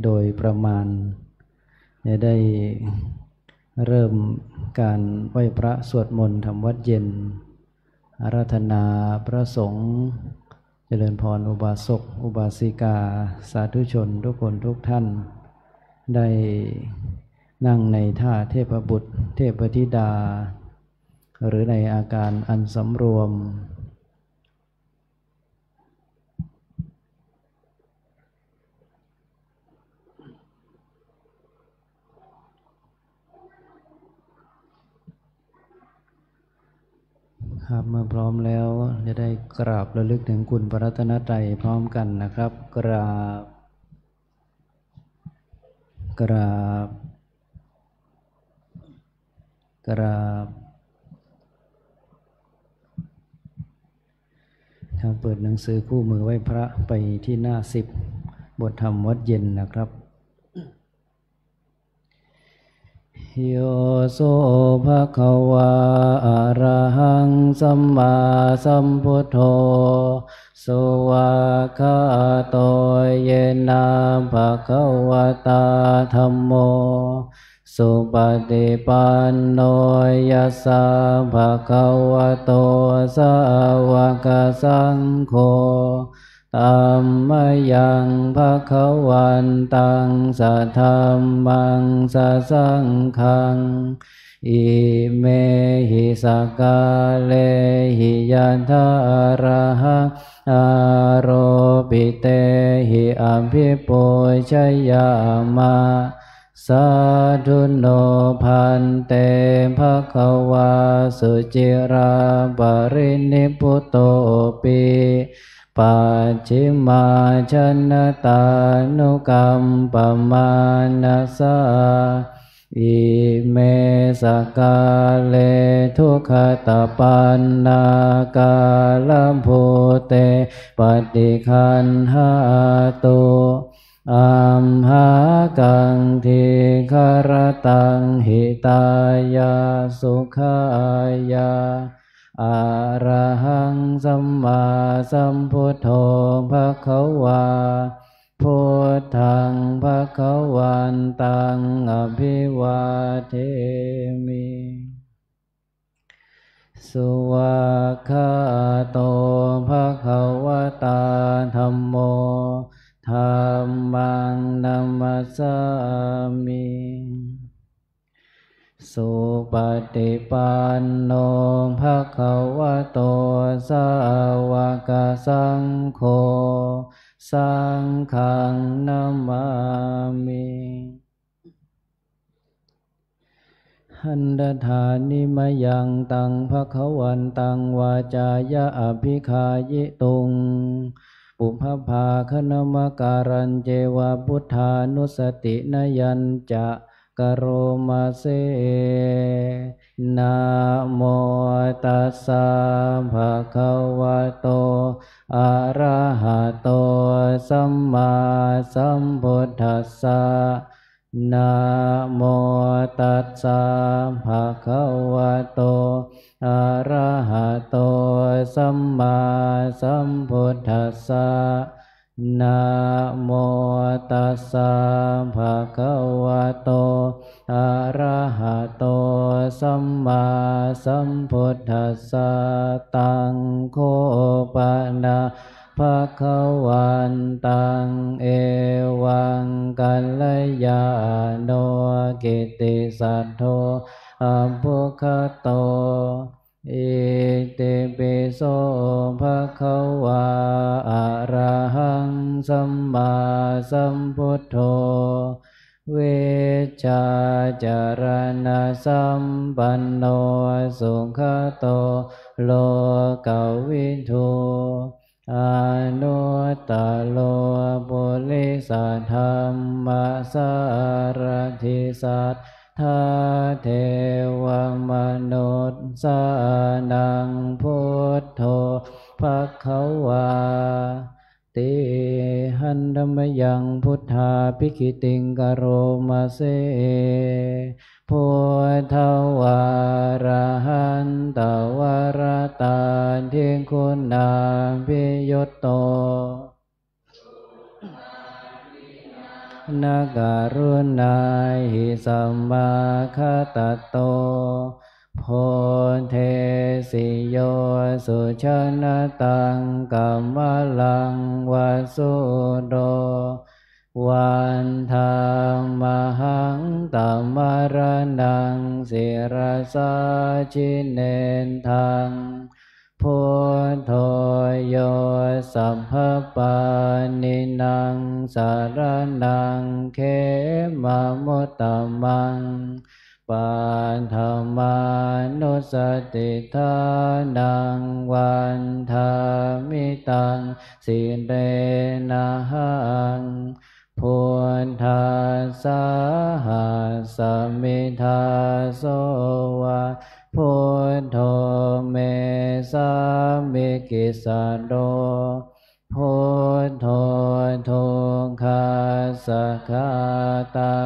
โดยประมาณจะได้เริ่มการไหว้พระสวดมนต์ทำวัดเย็นอาราธนาพระสงฆ์เจริญพรอุบาสกอุบาสิกาสาธุชนทุกคนทุกท่านได้นั่งในท่าเทพบุตรเทพธิดาหรือในอาการอันสำรวมครับเมื่อพร้อมแล้วจะได้กราบระลึกถึงคุณพระรัตนตรัยพร้อมกันนะครับกราบกราบกราบทางเปิดหนังสือคู่มือไหว้พระไปที่หน้า10บทธรรมวัดเย็นนะครับโยโสภะคะวาอะระหังสัมมาสัมพุทโธสวากขาโตเยนะภะคะวะตาธัมโมสุปฏิปันโนยัสสะภะคะวะโตสาวกสังโฆธัมมยังภะคะวันตังสัทธัมมังสัสสังฆังอิเมหิสกาเลหิยันทาระหังอโรปิเตหิอัมพิปุชยามะสาธุโนพันเตภะคะวาสุจิราปรินิพพุตโตปิปัจฉิมาชนตานุกัมปมานัสสะอิเมสกาเลทุกขตปันนากาลัมโพเตปฏิคันหาตุอัมหากังทิคารตังหิตายาสุขายาอะระหังสัมมาสัมพุทโธภะคะวาพุทธังภะคะวันตังอภิวาเทมิสุวากขาโตภะคะวะตาธัมโมธัมมังนัมมัสสามิสุปฏิปันโนภะคะวะโตสาวกสังโฆสังฆังนัมมามิหันดถานิมยังตังภะคะวันตังวาจายะอภิคายิตุงปุพพภาคณมการันเจวะพุทธานุสตินยัญจะกโรมาเสนะโมตัสสะภะคะวะโตอะระหะโตสัมมาสัมพุทธัสสะนะโมตัสสะภะคะวะโตอะระหะโตสัมมาสัมพุทธัสสะนะโมตัสสะภะคะวะโตอะระหะโตสัมมาสัมพุทธัสสะตังโฆปะนะภะคะวันตังเอวังกัลยาโนกิตติสัทโธอัมพุคโตอิติปิโสภะคะวะอะระหังสัมมาสัมพุทโธเวชชาจารณะสัมปันโนสุขโตโลกวิทูอนุตตโลปุริสธรรมสารถิสัทธาเทวมนุษย์สานังพุทโธภคะวาติหันธรรมยังพุทธาภิกขิติงกโรมาเสพุทธวาระหันตวรตาทิคุณาภิยุตโต นาการุณาหิสัมมาคตโตโพเทสิโยสุชนะตังกัมมลังวสุโดวันธามหังตัมมรณังศิรสาชิเนนทังพุทโธโยสัพพปานินนังสารนังเขมะมุตตมังปาธรรมานุสติทานังวันธามิตังสิเรนะหังพุทธัสสะหัสสมิทาโสวะพุทโธเมสามิกิสะโดพุทโธทุกขาสัคขตา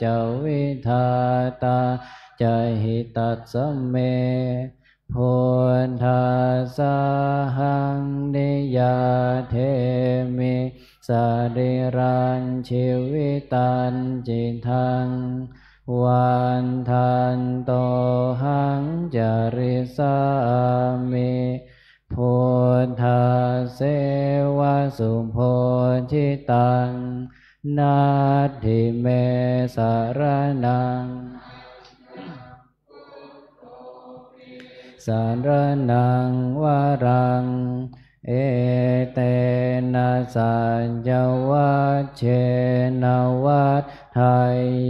จวิทาตาจหิตัสสะเมพุทธัสสะหังนิยาเทมิสรีรังชีวิตันจิตังวันทันโตหังจริสามิพุทธาเสวะสุโพธิตังนาทิเมสารนังสารนังวรังเอเตนะสัญญวัชเชนวัฏไท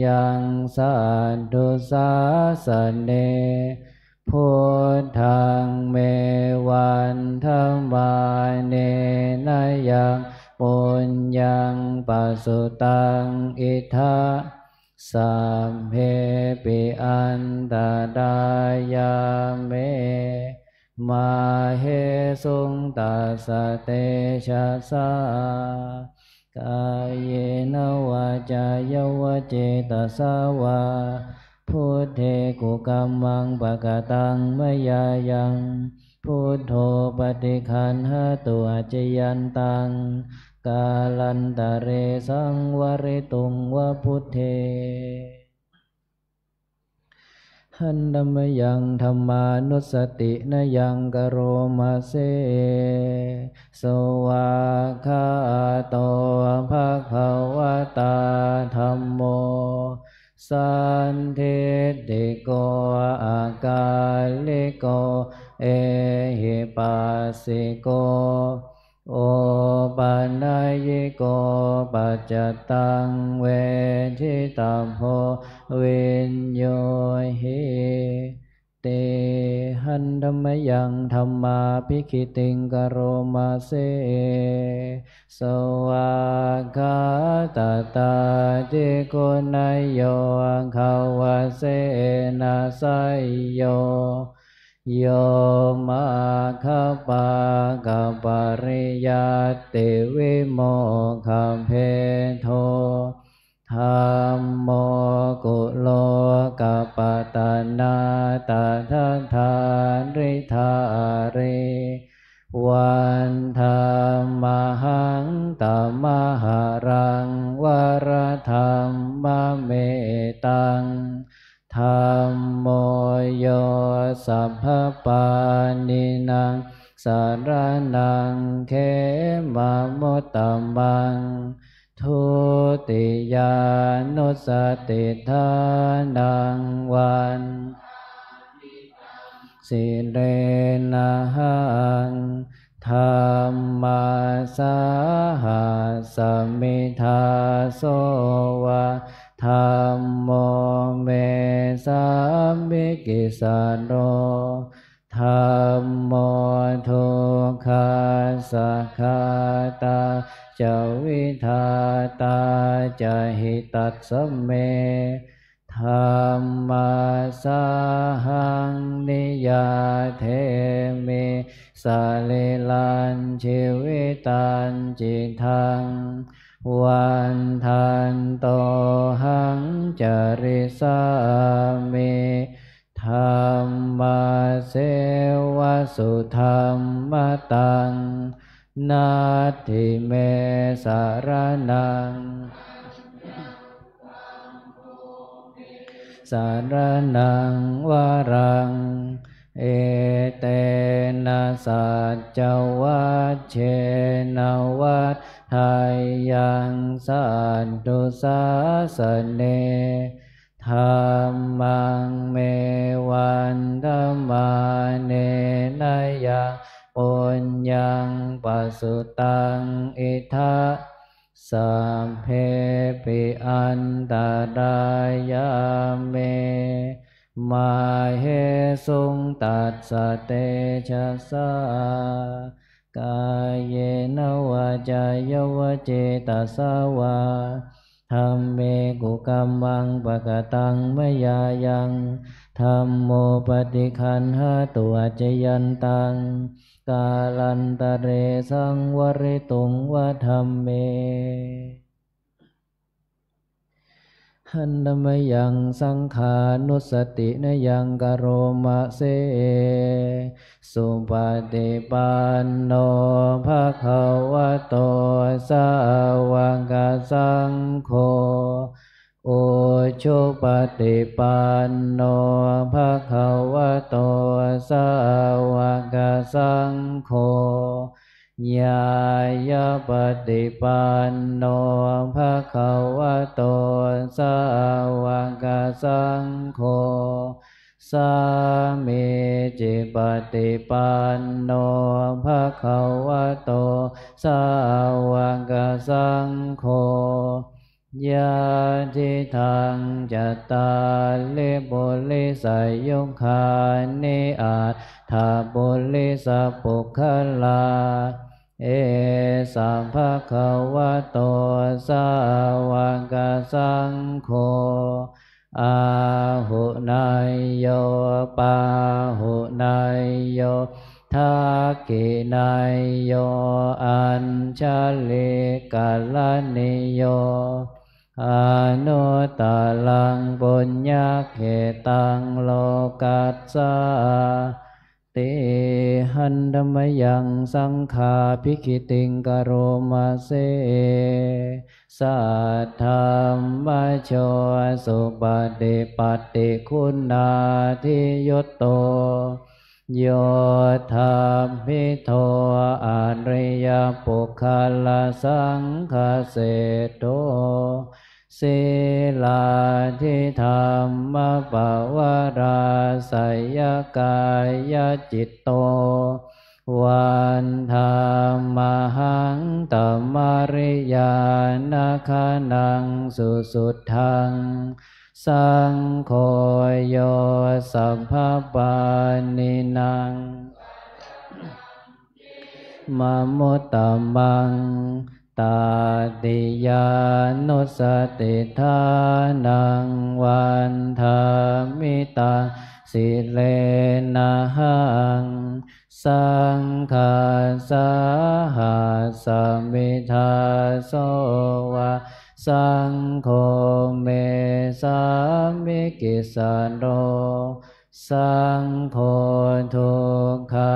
ยังสันตุสาสเนพุทธังเมวันธรรมาเนนะยังปุญญังปัสสุตังอิทธะสัมเพปิอันตรายาเมมาเหสุงตัสสะเตชะสากายเยนวาจายวเจตสาวาพุทเทกุกัมมังปะกะตังมยายังพุทโธปฏิคันหตุอาจยันตังกาลันตะเรสังวริตุงวะพุทเทหันธัมมยังธัมมานุสตินยังกโรมาเสสวากขาโตภะคะวะตาธัมโมสันทิติโกอากาลิโกเอหิปัสสิโกโอปันญญิโกปัจจตังเวทิตาโพวินโยหิเตหันธัมมยังธัมมาภิกขิติงกโรมาเสสวากขาตตาจิโกนายโยขาวเสนาไสยโยโยมาคปากปริยัติวิโมคเพโทธัมโมกุโลกัปปตนาตถาทาริธาริวันธามหังตัมมหารังวรธรรมเมตังธัมโมโยสัพพปานินังสารนังเขมะมุตตมังทุติยานุสติทานังวันสิเรนะหังธัมมาสาหัสสมิทาโสวะธัมโมเมสามิกิสะโนธัมโมทุกขาสัคขตาจวิทาตาจหิตัสสะเมธัมมาสาหังนิยาเทมิสาลิลันชีวิตันจิตังวันทันโตหังจริสามิธัมมาเสวะสุธัมมตังนาทิเมสารนัง สารนังวรังเอเตนะสัจจวัชเชนะวัฏฏายังสันตุสาสเนธัมมังเมวันธัมมาเนนะยังปุญญังปัสสุตังอิทัสสัพเพปิอันตรายาเมมาเหสุงตัสสะเตชะสากายเยนวาจายวเจตสาวาธัมเมกุกัมมังปะกตังมยายังธัมโมปฏิคันหาตุอจยันตังกาลันตะเรสังวริตุงวะธัมเมหันนมยังสังขานุสตินยังกโรมะเสสุปฏิปันโนภะคะวะโตสาวกสังโฆโอชุปฏิปันโนภะคะวะโตสาวกสังโฆญาญาปฏิปันโนภะคะวะโตสาวกสังโฆสามีจิปฏิปันโนภะคะวะโตสาวกสังโฆยะทิทังจัตตาลิปุริสยุคานิอัตถาปุริสปุคลาเอสัมภะคะวะโตสาวกสังโฆอาหุนายโยปาหุนายโยทักขินายโยอัญชลิกัลลนิโยอนุตตลังปุญญเขตังโลกัสสาติหันธรรมยังสังฆาภิกขิติงกโรมาเสสัทธัมมโชสุปฏิปัตติคุณาทิยโตโยธามิโทอาริยปุคคลสังฆเสโตศีลาทิธรรมปวาราสยกายจิตโตวันธรรมหังตัมมาริยานาคานังสุสุทังสังโฆโยสัพพปานินังมะมุตตมังตาติยานุสติทานังวันธามิตังสิเลนะหังสังฆาสาหัสมิทาโสวะสังโฆเมสามิกิสันโนสังโฆทุกขา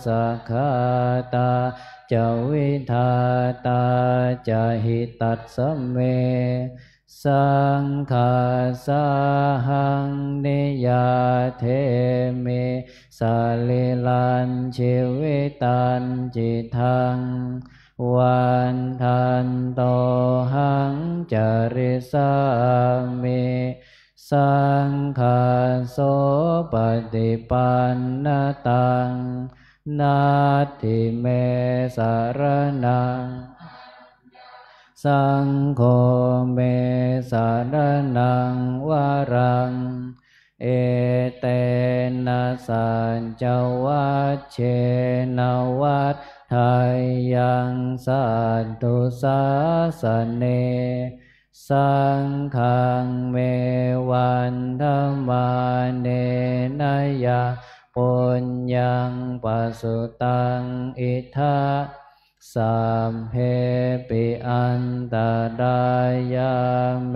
สักขาตาจวิทาตาจหิตัสสะเมสังฆาสาหังนิยาเทเมสาลิลันชีวิตันจิตังวันทันโตหังจริสามิสังฆาโสปฏิปันนตังนาทิเมสารนังสังโฆเมสารนังวรังเอเตนะสัจจวัชเชนะวัฏฏายังสันตุสาสเนสังฆังเมวันธัมมาเนนะยังปุญญังปัสสุตังอิทัสสัพเพปิอันตรายาเม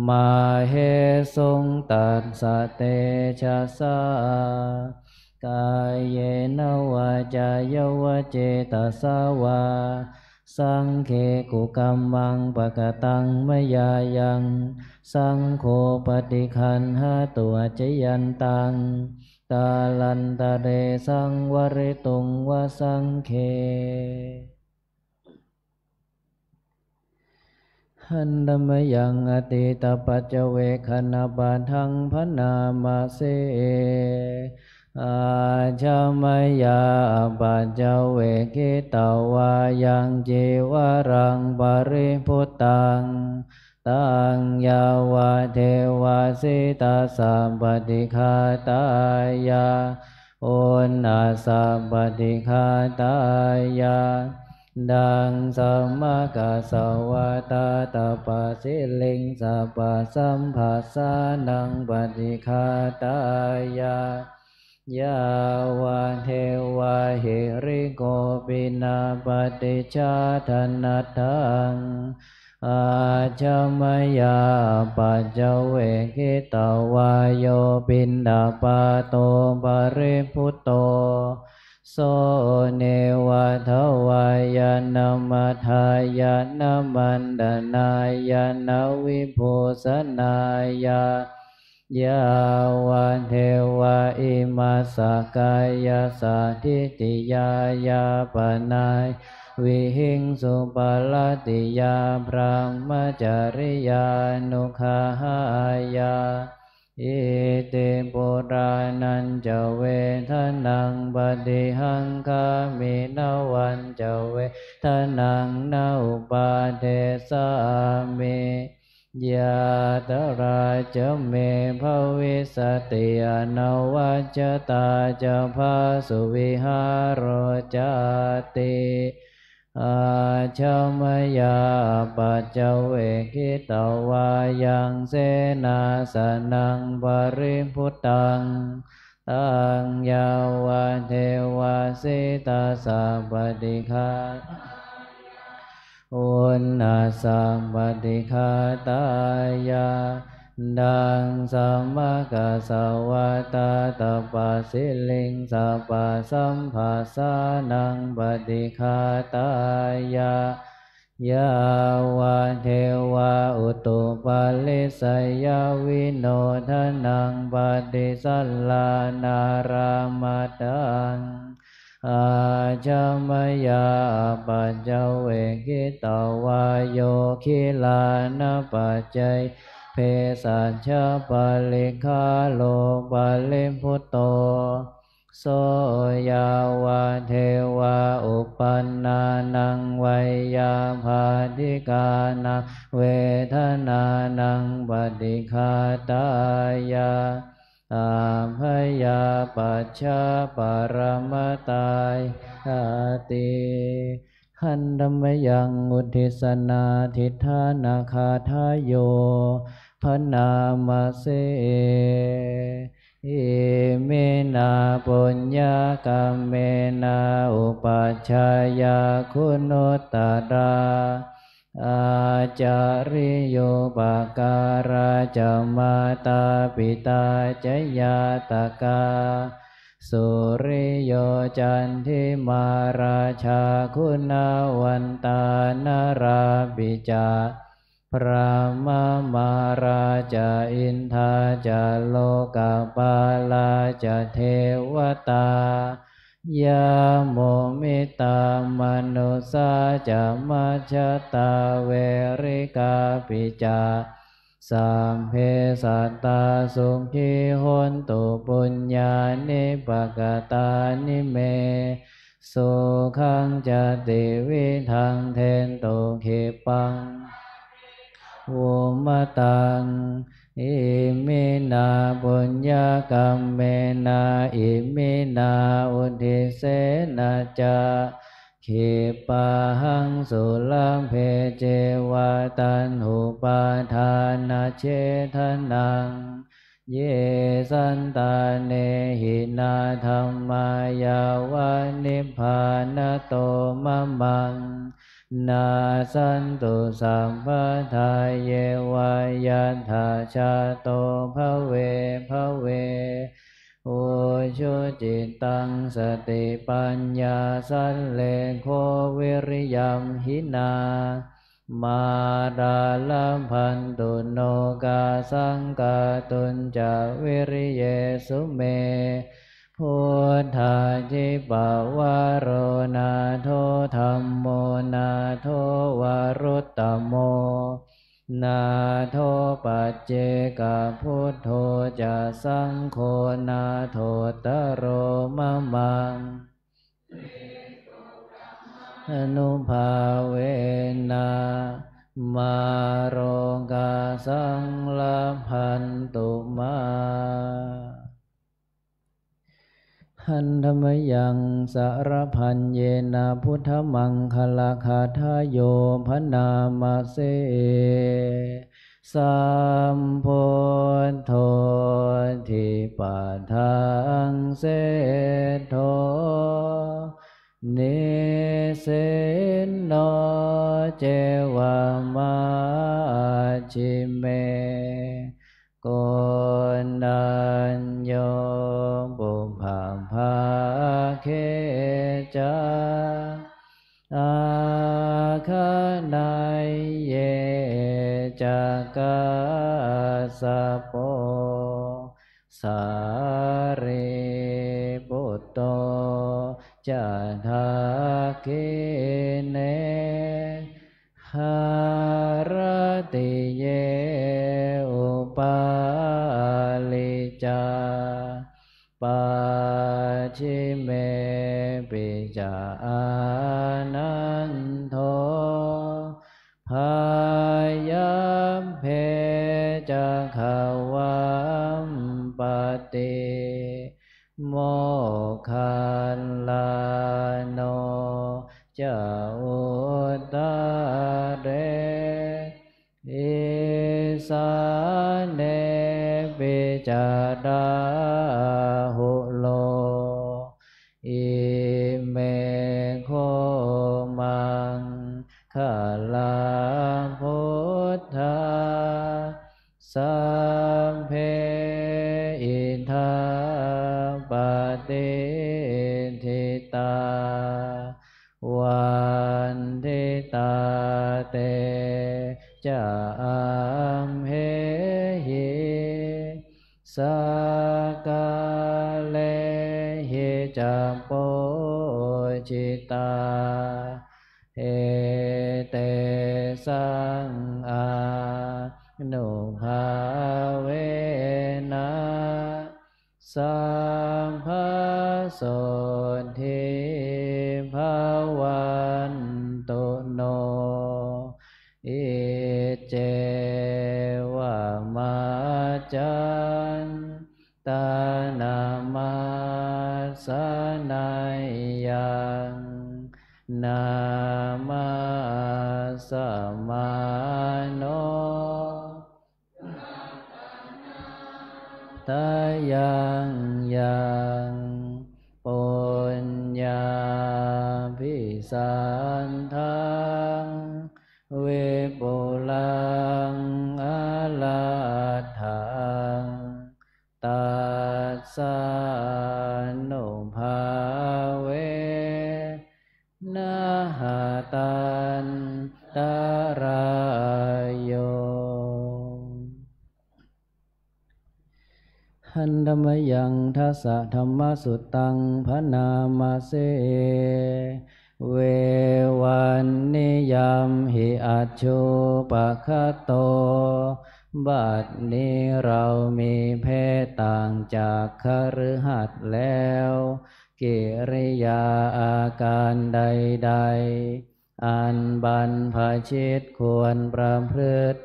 มาเหสุงตัสสะเตชะสากายเยนวาจายวเจตสาวา สังเคกุกัมมังปะกตังมยายังสังโฆปฏิคันหาตัวจยันตังกาลันตะเรสังวริตุงวสังเคหันธมยังอติตปัจเจเวคณบาทังพนามาเสอาชามยาปัจเจเวกิตาวายังจีวรังปริพุตตังตังยาวาเทวาสิตาสัมปติฆาตายาโอนอาสัมปติฆาตายาดังสัมมากัสสวะตาตาปัสสิลิงสัพพสัมภัสสานังปฏิฆาตายายาวะเทวะหิริโกปินาปฏิชาธนัตถังอาชมยาปัจเจเวกิตาวาโยปินดาปาโตปริพุตโตโสเนวะทวายานมัทายานมันดานายานวิภูสนายายาวะเทวะอิมาสกายาสาทิติยายาปนายวิหิงสุปาลติยาพระมจริยานุขายาอิติปุรานันจะเวทนังปฏิหังคามินวันจะเวทนังนาอุปาเทสามิยาตราจะเมภวิสติอนวัจจตาจะภาสุวิหารจติอาชมยาปัจเจเวกิตาวายังเสนาสนังปริพุตตังตังยาวะเทวาสิตาสัพปติฆาอุณาสัมปติฆาตายาดังสัมมากัสสวะตาตปัสสิลิงสัพพสัมภัสสานังปฏิฆาตายายาวะเทวะอุตุปาลิสยาวิโนทนังปฏิสัลลานารามัตตังอาจามยาปัจเจเวกิตาวาโยคิลานปัจเจยเพสัชฌะปะลิคาโลปะลิพุตโตโสยาวะเทวะอุปันนานังไวยาภาธิกานังเวทนานังปฏิฆาตายาอาภยาปัจฉาปรมตายอาติหันธมยังอุทิสนาทิฏฐานาคาทายโยพนามาเสอิเมนาปุญญากรรมเมนาอุปัชฌายาคุณุตตราอาจาริโยปการาจมาตาปิตาจยาตกาสุริโยจันทิมาราชาคุณวันตานาราปิจาพระมมาราจาอินทาจาโลกาปาลาจาเทวตายาโมมิตามนุสาจามัจจตาเวริกาปิจาสัมเพสัตตาสุขีโหนตุปุญญานิปกตานิเมสุขังจติวิทังเทนตุขิปังอุมตังอิมินาปุญญากรรมเมนาอิมินาอุทิเสนาจาขิปะหังสุลัมเพเจวะตันหุปาทานาเชทนังเยสันตาเนหินาธรรมายาวานิพพานโตมะมังนาสันตุสัมปทาเยวายัตถาชาโตภเวภเวอุ ชุจิตตังสติปัญญาสัลเลโควิริยัมหินามาดาลัมพันตุโนกาสังกาตุนจาวิริเยสุเมพุทธาจิปวารโรนาโทธัมโมนาโทวารุตตโมนาโทปัจเจกพุทโธจะสังโฆนาโทตโรมะมังอนุภาเวนะมาโรกาสังลพันตุมาหันธรรมยังสารพันเยนะพุทธมังคลาคาทายโยพนามาเสสัมพุทโธทิปัฏฐังเสโธนิเสนโนเจวามาชิเมโกนัญโยบุพพภาเคจาอาคานายเยจักกาสโปสาริปุตโตจะทาคิเนหารติเยอุปาลิจาปัจฉิเมปิจานันโทพายัมเพจะขวัมปติโมคคัลลาโนจะอุตตะเรอิสาเนปิจาดาหุโลอิเมโคมังคลาพุทธาสัมเพอิทาปฏิทิตาวันทิตาเตจะอัมเหหิสักกาเลหิจัมโปจิตาเอเตสังอานุภาเวนะสัมภาโสทิภาวันตุโนอิเจวะมาจันตานามาสนัยยังนามาสมาโนตายังยังปุญญาภิสันทังเวปุลังอาลาทังตัสสะนุภาเวนะหะตันตรายโยหันธรรมยังทัสสะธรรมสุตตังพนามาเสเววันนิยามหิอัจฉุปะคะโตบัดนี้เรามีเพศต่างจากคฤหัสถ์แล้วกิริยาอาการใดๆอันบรรพชิตควรประพฤติ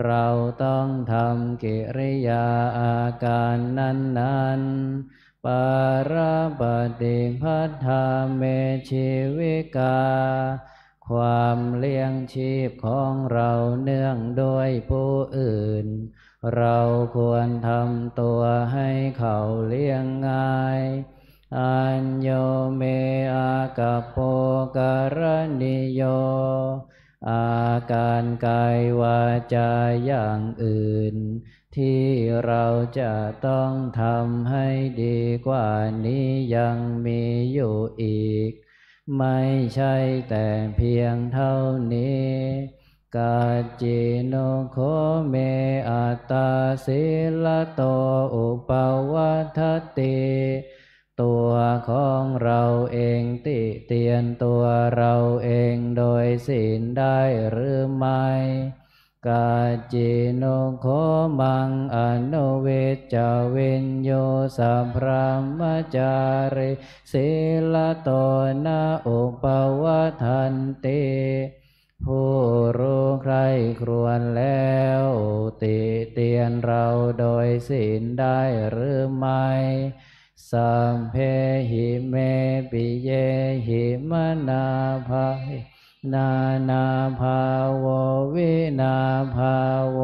เราต้องทำกิริยาอาการนั้นปาราปฏิภัทธาเมชีวิกาความเลี้ยงชีพของเราเนื่องด้วยผู้อื่นเราควรทำตัวให้เขาเลี้ยงง่ายอัญโยเมอากปโปการณิโย อาการกายวาจาอย่างอื่นที่เราจะต้องทำให้ดีกว่านี้ยังมีอยู่อีกไม่ใช่แต่เพียงเท่านี้กาจิโนโคเมอัตตาสิลโตอุปวัฏติตัวของเราเองติเตียนตัวเราเองโดยศีลได้หรือไม่กาจิโนโคมังอนุเวจจวินโยสัพพะมจาริศีลโตนะอุปวัฏทันติผู้รู้ใคร่ครวญแล้วติเตียนเราโดยศีลได้หรือไม่สัมเพหิเมปิเยหิมนาภานานาภาววินาภาว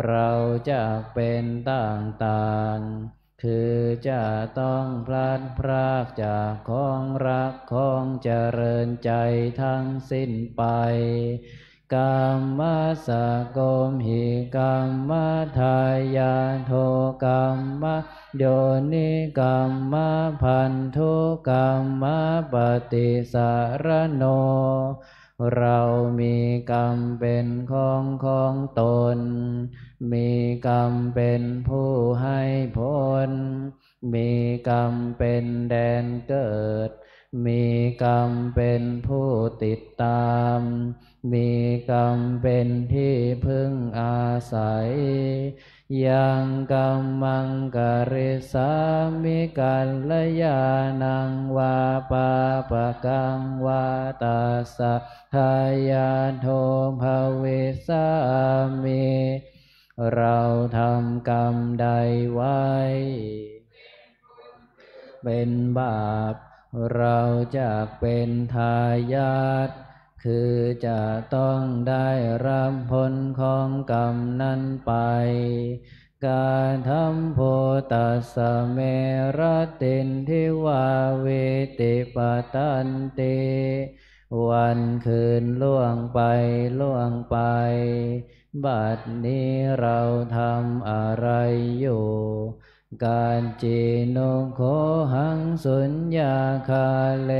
เราจะเป็นต่างๆคือจะต้องพลัดพรากจากของรักของเจริญใจทั้งสิ้นไปกามมัสสะโกมหิกามทายาโทกามะโยนิกามะพันธุกามะปฏิสารโนเรามีกรรมเป็นของตนมีกรรมเป็นผู้ให้ผลมีกรรมเป็นแดนเกิดมีกรรมเป็นผู้ติดตามมีกรรมเป็นที่พึ่งอาศัยยังกัมมังกริสามิกัลยาณังวาปาปะกังวาตัสสะทายาโทภวิสามิเราทำกรรมใดไว้เป็นบาปเราจะเป็นทายาทคือจะต้องได้รับผลของกรรมนั้นไปการทำโพตัสสะเมรตินทิวาเวติปตันติวันคืนล่วงไปบัดนี้เราทำอะไรอยู่การจีโนโคหังสุญญาคาเล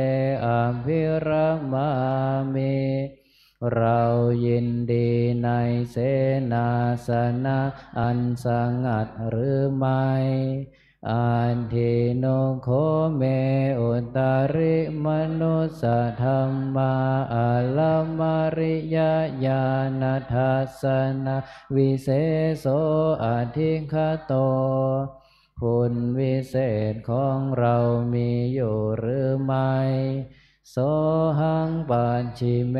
อภิรมามิเรายินดีในเสนาสนะอันสงัดหรือไม่อันทิโนโคเมอุตาริมนุสสะธรรมาอัลลมาริยญาณทัสสนะวิเศโสอธิคโตคุณวิเศษของเรามีอยู่หรือไม่โสหังปัจฉิเม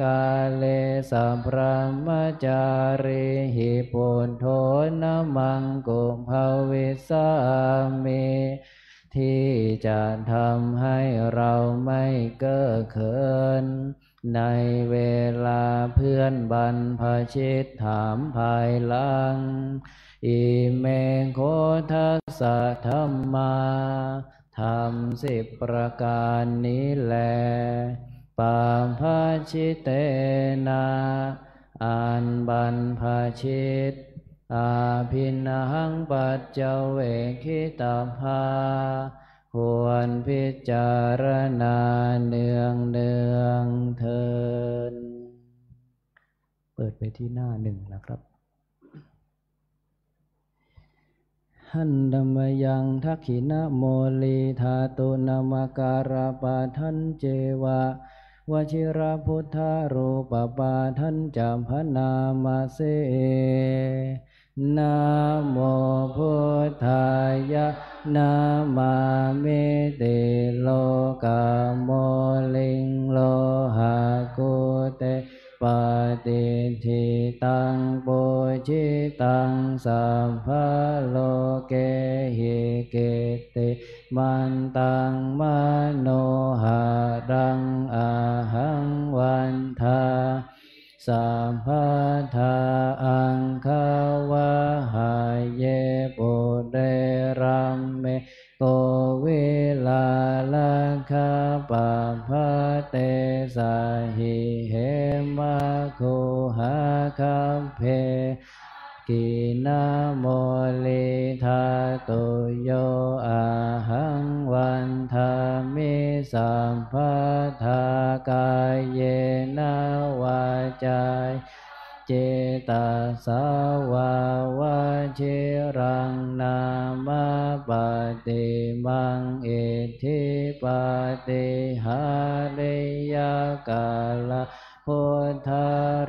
กาเลสัพพะมจาริหิปุถโธนะมังกุภวิสามิที่จะทำให้เราไม่เก้อเขินในเวลาเพื่อนบรรพชิตถามภายหลังอิเมโคทัสสะธัมมาธรรม10ประการนี้แลปาภาชิเตนะอันบรรพชิตอาภินังปัจเจเวคิตาภาควรพิจารณาเนืองเทินเปิดไปที่หน้า1นะครับหันธรรมยังทักขินะโมลีธาตุนามการาปาทันเจวะวชิระพุทธารูปปาทันจามพนามาเสนะโมพุทธายะนะมามิติโลกาโมลิงโลหะกุเตปฏิทิตังปุจิตังสัพพะโลเกหิเกติมันตังมโนหะรังอาหังวันทาสัพพะทาอังคาวะหายเยปุเรรัมเมโกวิลาลาคาปะภะเตสาหิเหม เพกินะโมลิธาตุโยอะหังวันธามิสัมภัทธากายเยนะวาจาเจตสาวาวาชิรังนามาปฏิมังอิทธิปฏิหาริยกาลพุทธ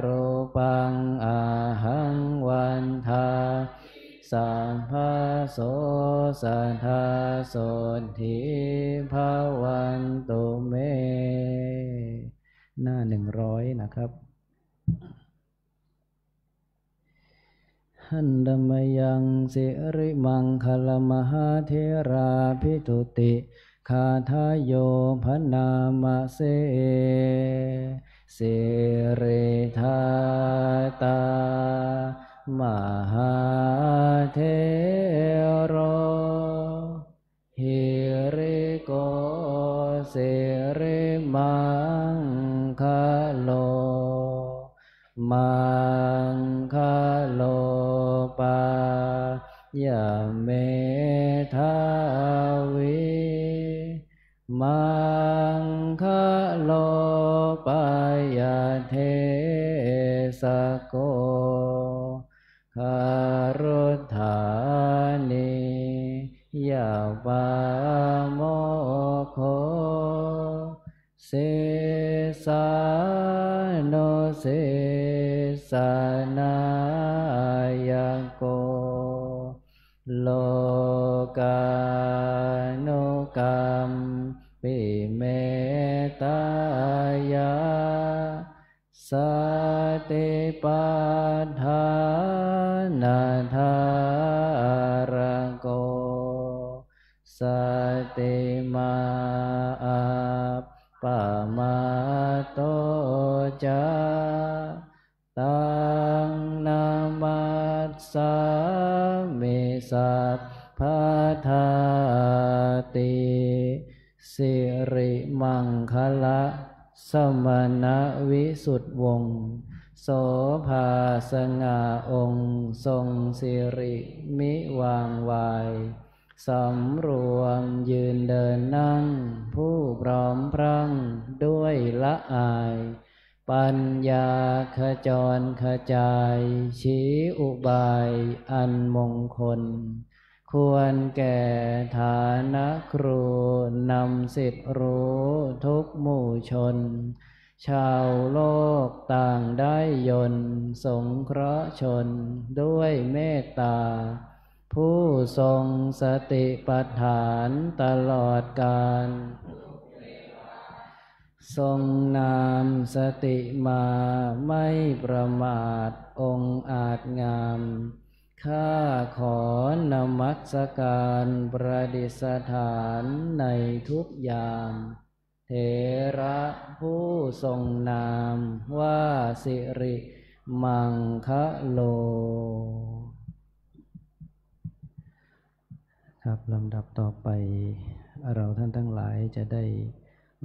รูปังอะหังวันทาสัมภาโสสัทธาโสทิภาวันตุเมหน้า100นะครับหันดมยังสิริมังคลมหาเทราภิทุติคาทายโยพนามเสสิริธาตามหาเทโรหิริโกสิริมังคโลมังคโลปายาเมทาวิมังคโลปายาเทสโกคารุธานิยาปาโมโคเสสาโนเสสานายโกโลกานุกรรมปิเมตายาสติปัฏฐานาทารโกสติมาปะมาโตจาตังนามัสสามิสัพพะทาติสิริมังคละสมณวิสุทธิวงศ์โสภาสง่าองค์ทรงสิริมิวางวายสำรวมยืนเดินนั่งผู้พร้อมพรั่งด้วยละอายปัญญาขจรขจายชี้อุบายอันมงคลควรแก่ฐานะครูนำสิทธิรู้ทุกหมู่ชนชาวโลกต่างได้ยนสงเคราะห์ชนด้วยเมตตาผู้ทรงสติปัฏฐานตลอดกาลทรงนามสติมาไม่ประมาทองค์อาจงามข้าขอนมัสการประดิษฐานในทุกยามเถระผู้ทรงนามว่าสิริมังคะโลครับลำดับต่อไปเราท่านทั้งหลายจะได้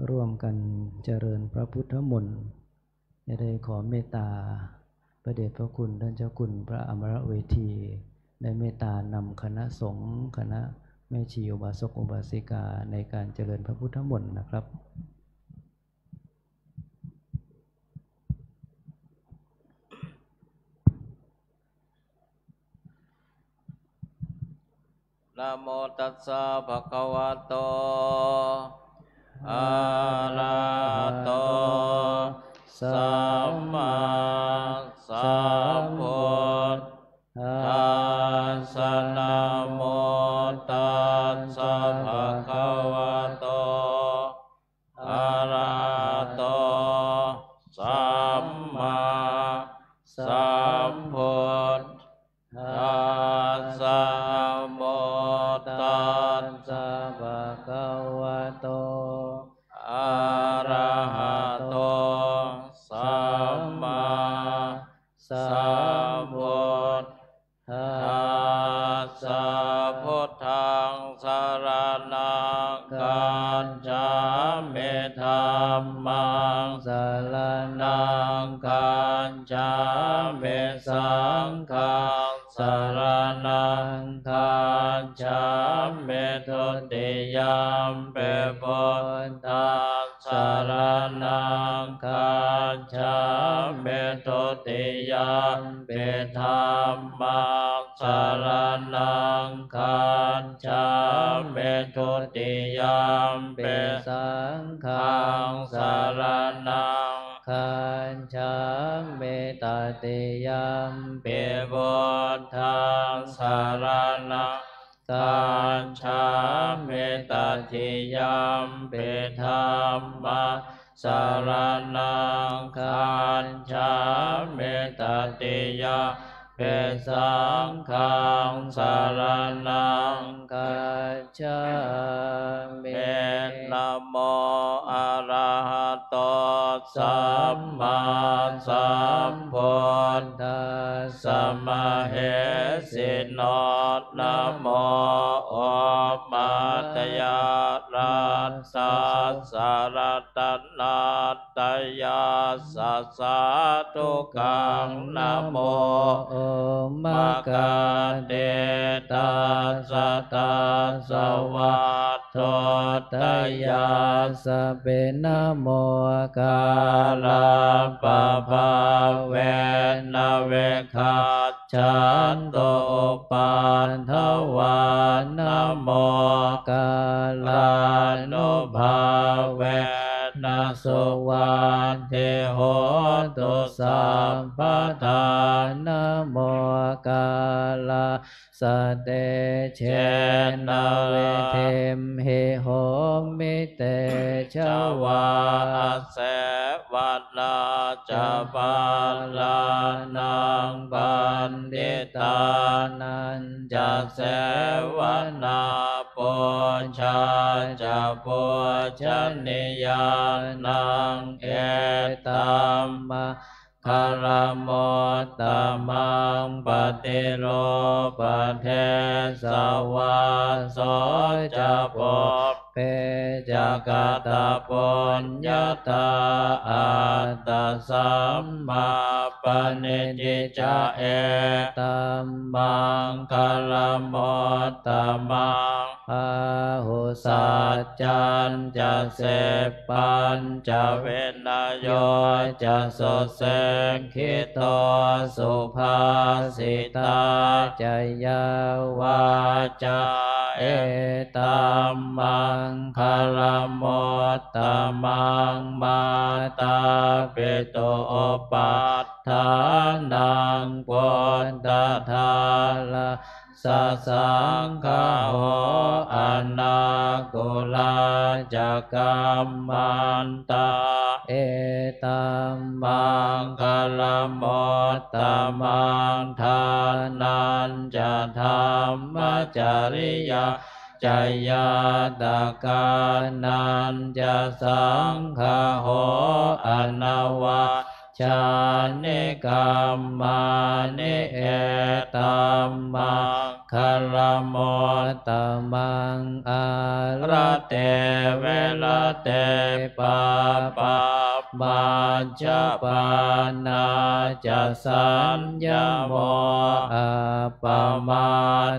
ร่วมกันเจริญพระพุทธมนต์จะได้ขอเมตตาพระเดชพระคุณท่านเจ้าคุณพระอมรเวทีได้เมตตานำคณะสงฆ์คณะแม่ชีอุบาสกอุบาสิกาในการเจริญพระพุทธมนต์นะครับนะโมตัสสะภะคะวะโตอะระหะโตสัมมาสัมพุทธัสสะนะโมตัสสะภะคะวะโตอะระหะโตสัมมาสัมพุทธัสสะโมตัสสะภะคะวะโตอะระหะโตสัมมาสัมพุทธัสสะพุทธังสรณังคัจฉามิธัมมังสรณังคัจ ฉามิสังฆังสรณังคัจฉามิทุติยมปิพุทธังสรณังคัจฉามิทุติยมปิธัมมังสรณังคัจฉามิทุติยมปิสังฆังสรณังคัจฉามิตติยมปิพุทธังสรณังคัจฉามิตติยมปิธัมมังสรณังคัจฉามิตติยมปิสังฆังสรณังคัจฉามินะโมอะระหะโตสัมมาสัมพุทธัสสะมะเหสิโนนะโมโอปัตตยารัสสะสารตนาตยาสัสสะทุกขังนะโมโอมะกะเตตัสสะตัสสะวะโตตยาสะเปนะโมกาลาปะภะเวนะเวคะฉันโตปันทวานะโมกาลานุภาเวนะสุวรรณเทโหตุสัมปทานะโมกาลาสเตเชนะเวเทมเหโหมิเตชวาเสวัตลาจะปาลานังปันติตานันจะเสวนาปุชาจะปุชนิยานังเอตัมมะคารโมตตมังปฏิโลปเทสวาโสจะปเปจะกตปุญญาตาอัตตสัมมาปณิจิจาเอตัมมังคารโมตตมังอาหุสัจจันจะเสพปัญจะเวนโยจะสดเสงคิโตสุภาสิตาจะยาวาจาเอตัมมังคารโมตตมังมาตาปิโตปัฏฐานังปุตตะทาลาสัสสังฆโหอนาคุลาจักกัมมันตาเอตัมมังคารโมตตมังทานันจะธรรมจริยาจยาตกานันจะสังฆโหอนาวาชานิกรรมานิเอตัมมังคารโมตตมังอาระเตเวลาเตปะปะมาจปานาจะสัญญโมอะปะมา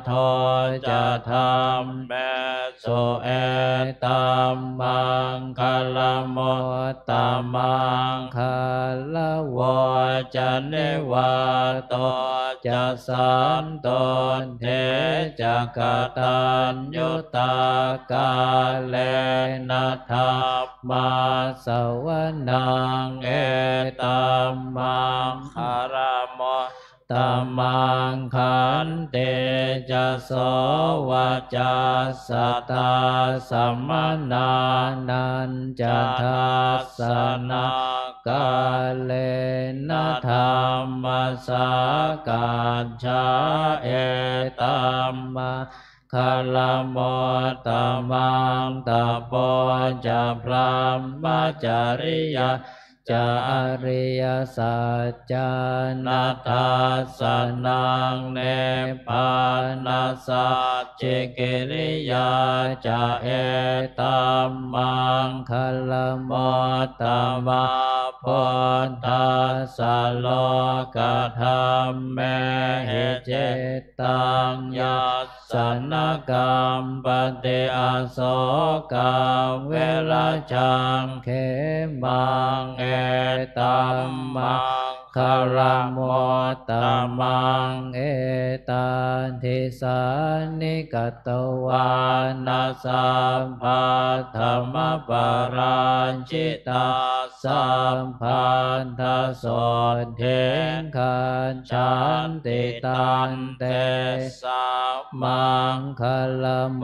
โทจะธรรมเมสุเอตัมมังคารโมตตมังคารวะจะเนวะโตจะสันโตเทจะกตัญญูตากาเลนะธัมมาสวนังเอตัมมังคารโมตตมังขันเตจะโสวาจาสัตตาสัมมนานันจะทัสสนะกาเลนะธรรมสากัจฉาเอตัมมะคารโมตตมังตะโปจะพรหมจริยา จาริยสัจจานัตถาสนังเนปานัสสะจิกิริยาจะเอตัมมังคลโมตตมะพุทธัสสะโลกธัมเมหิจิตตังยัสสนกรรมปฏิอาโศกาเวรจังเขมังเอตัมมังคารโมตตมังเอตันทิสานิกตวานาสัมภัทธรรมปราชิตาสัมพันธโสเทงขันฉันติตันเตสัมมังคลโม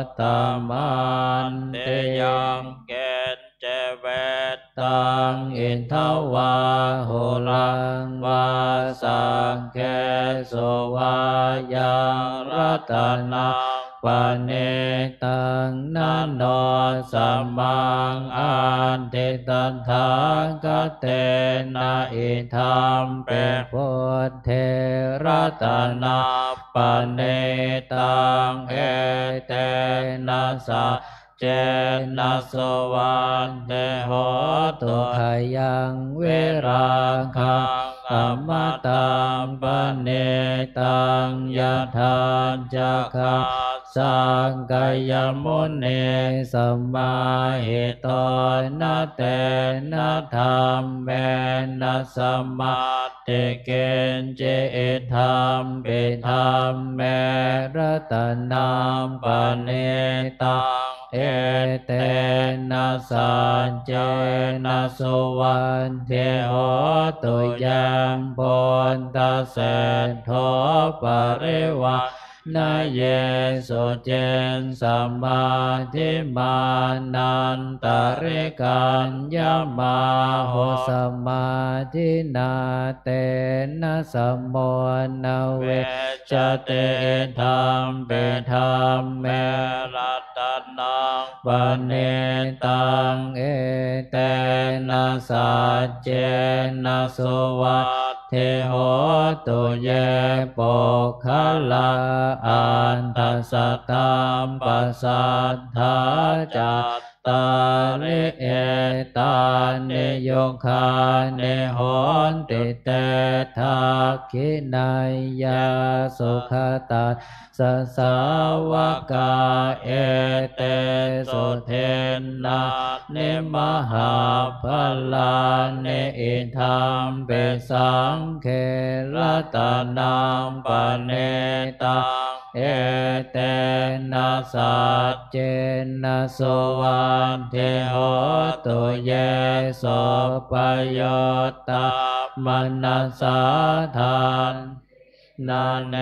ตตมันเตยังเกณเจเวตตังอินทวาหุรังวาสังเคสุวายังรัตนังปะเนตังนันโนสัมมังอันติตันทังกเตนะอิธัมเปพุทเทรัตนาปะเนตังเอเตนะสะเจนะสวันเตโหตุขยังเวรังคังอมตังปะเนตังยะถานจักขาสังกายมุนีสัมมาหิโตนะเตนะธรรมเมนะสัมมาติเกณเจธรรมเปธรรมเมรัตนังปะเนตังเอเตนะสัจเจนะสุวันเทโหตุยังปนตเสโทปริวานาเยสุเจนสัมมาทิมานันตริกัญญามาโหสัมมาทินาเตนะสัมโมนาเวจเตธรรมเปธรรมเมรัตนังปะเนตังเอเตนะสัจเจนะสุวัตเทโหตุเยปกขลาอันตัสสะตัมปัสสัทธาจัตตาริเอตานิโยคานิโหนติเตทักขินายาสุขตัสสะสาวกาเอเตสุเทนะนิมหาภลานิอิธัมเปสังเครัตนังปะเนตังเอเตนะสัจเจนะสุวันเทโหตุเยโสปโยตตมนัสสาทานนาเน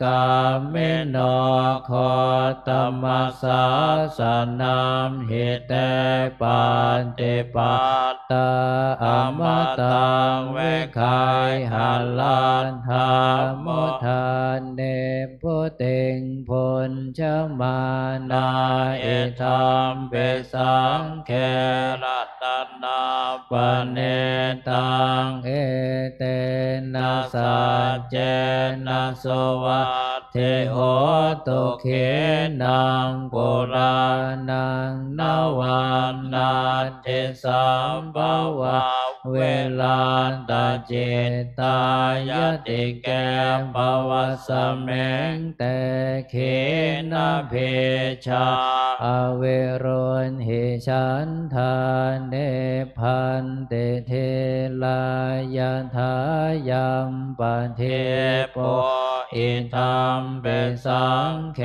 กามิโนโคตมัสสาสนามหิเตปันติปัตตาอมตังเวขายหัลลันธามุทานเนพุติงพุนชมานาเอธัมเปสังเครัตนาปะเนตังเอเตนะสัจเจนะสุวัตเทโหตุเขนังปุรานังนวันนาเทสัมภวะเวลาตาจิตตายติแกมภวสเมงแต่เขนะเพชาอเวรุณหิฉันทานเนพันเตเทลายันทายัมปันเทโปอิธัมเปสังเค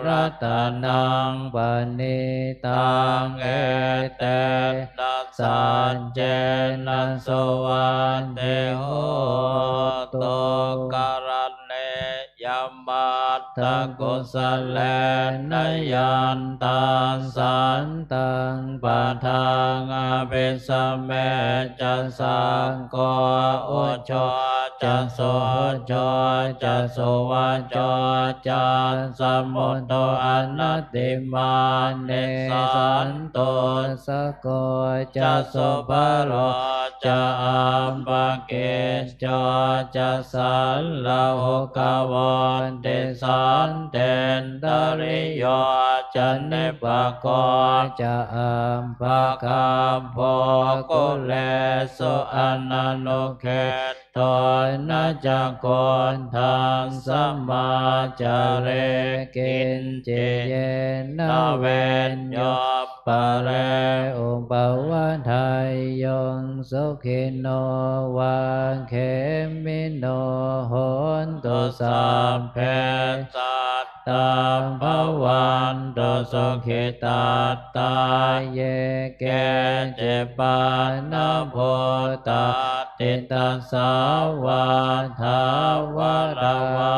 รัตนังปะเนตังเอเตนะสัจเจนะสุวันเทโหตุกรเนยัมมัตตกุสเลนยันตังสันตัง ปะทังอภิสัมเมจัสสังโฆอุจโชจัสโสโชจัสโสวะโชจัสสมุตโตอนัตติมานิสันโตสะโกจัสโสภะโรจะอัมปะเกจจัสสัลลาโหกวันเตสันเตนตริโยจันเนปะโกจะอัมปะคัมโพกุเลสุอนันโนเขตอยนะจักโกนทังสัมมาจาเรกินจิเยนะเวนโยปะเรอุปวันไทยยงสุขิโนวังเขมิโนโหนตุสัพเพสัตตาภวันตุสุขิตาตาเยเกเจปานะโพตาติตัสสาวาทาวราวา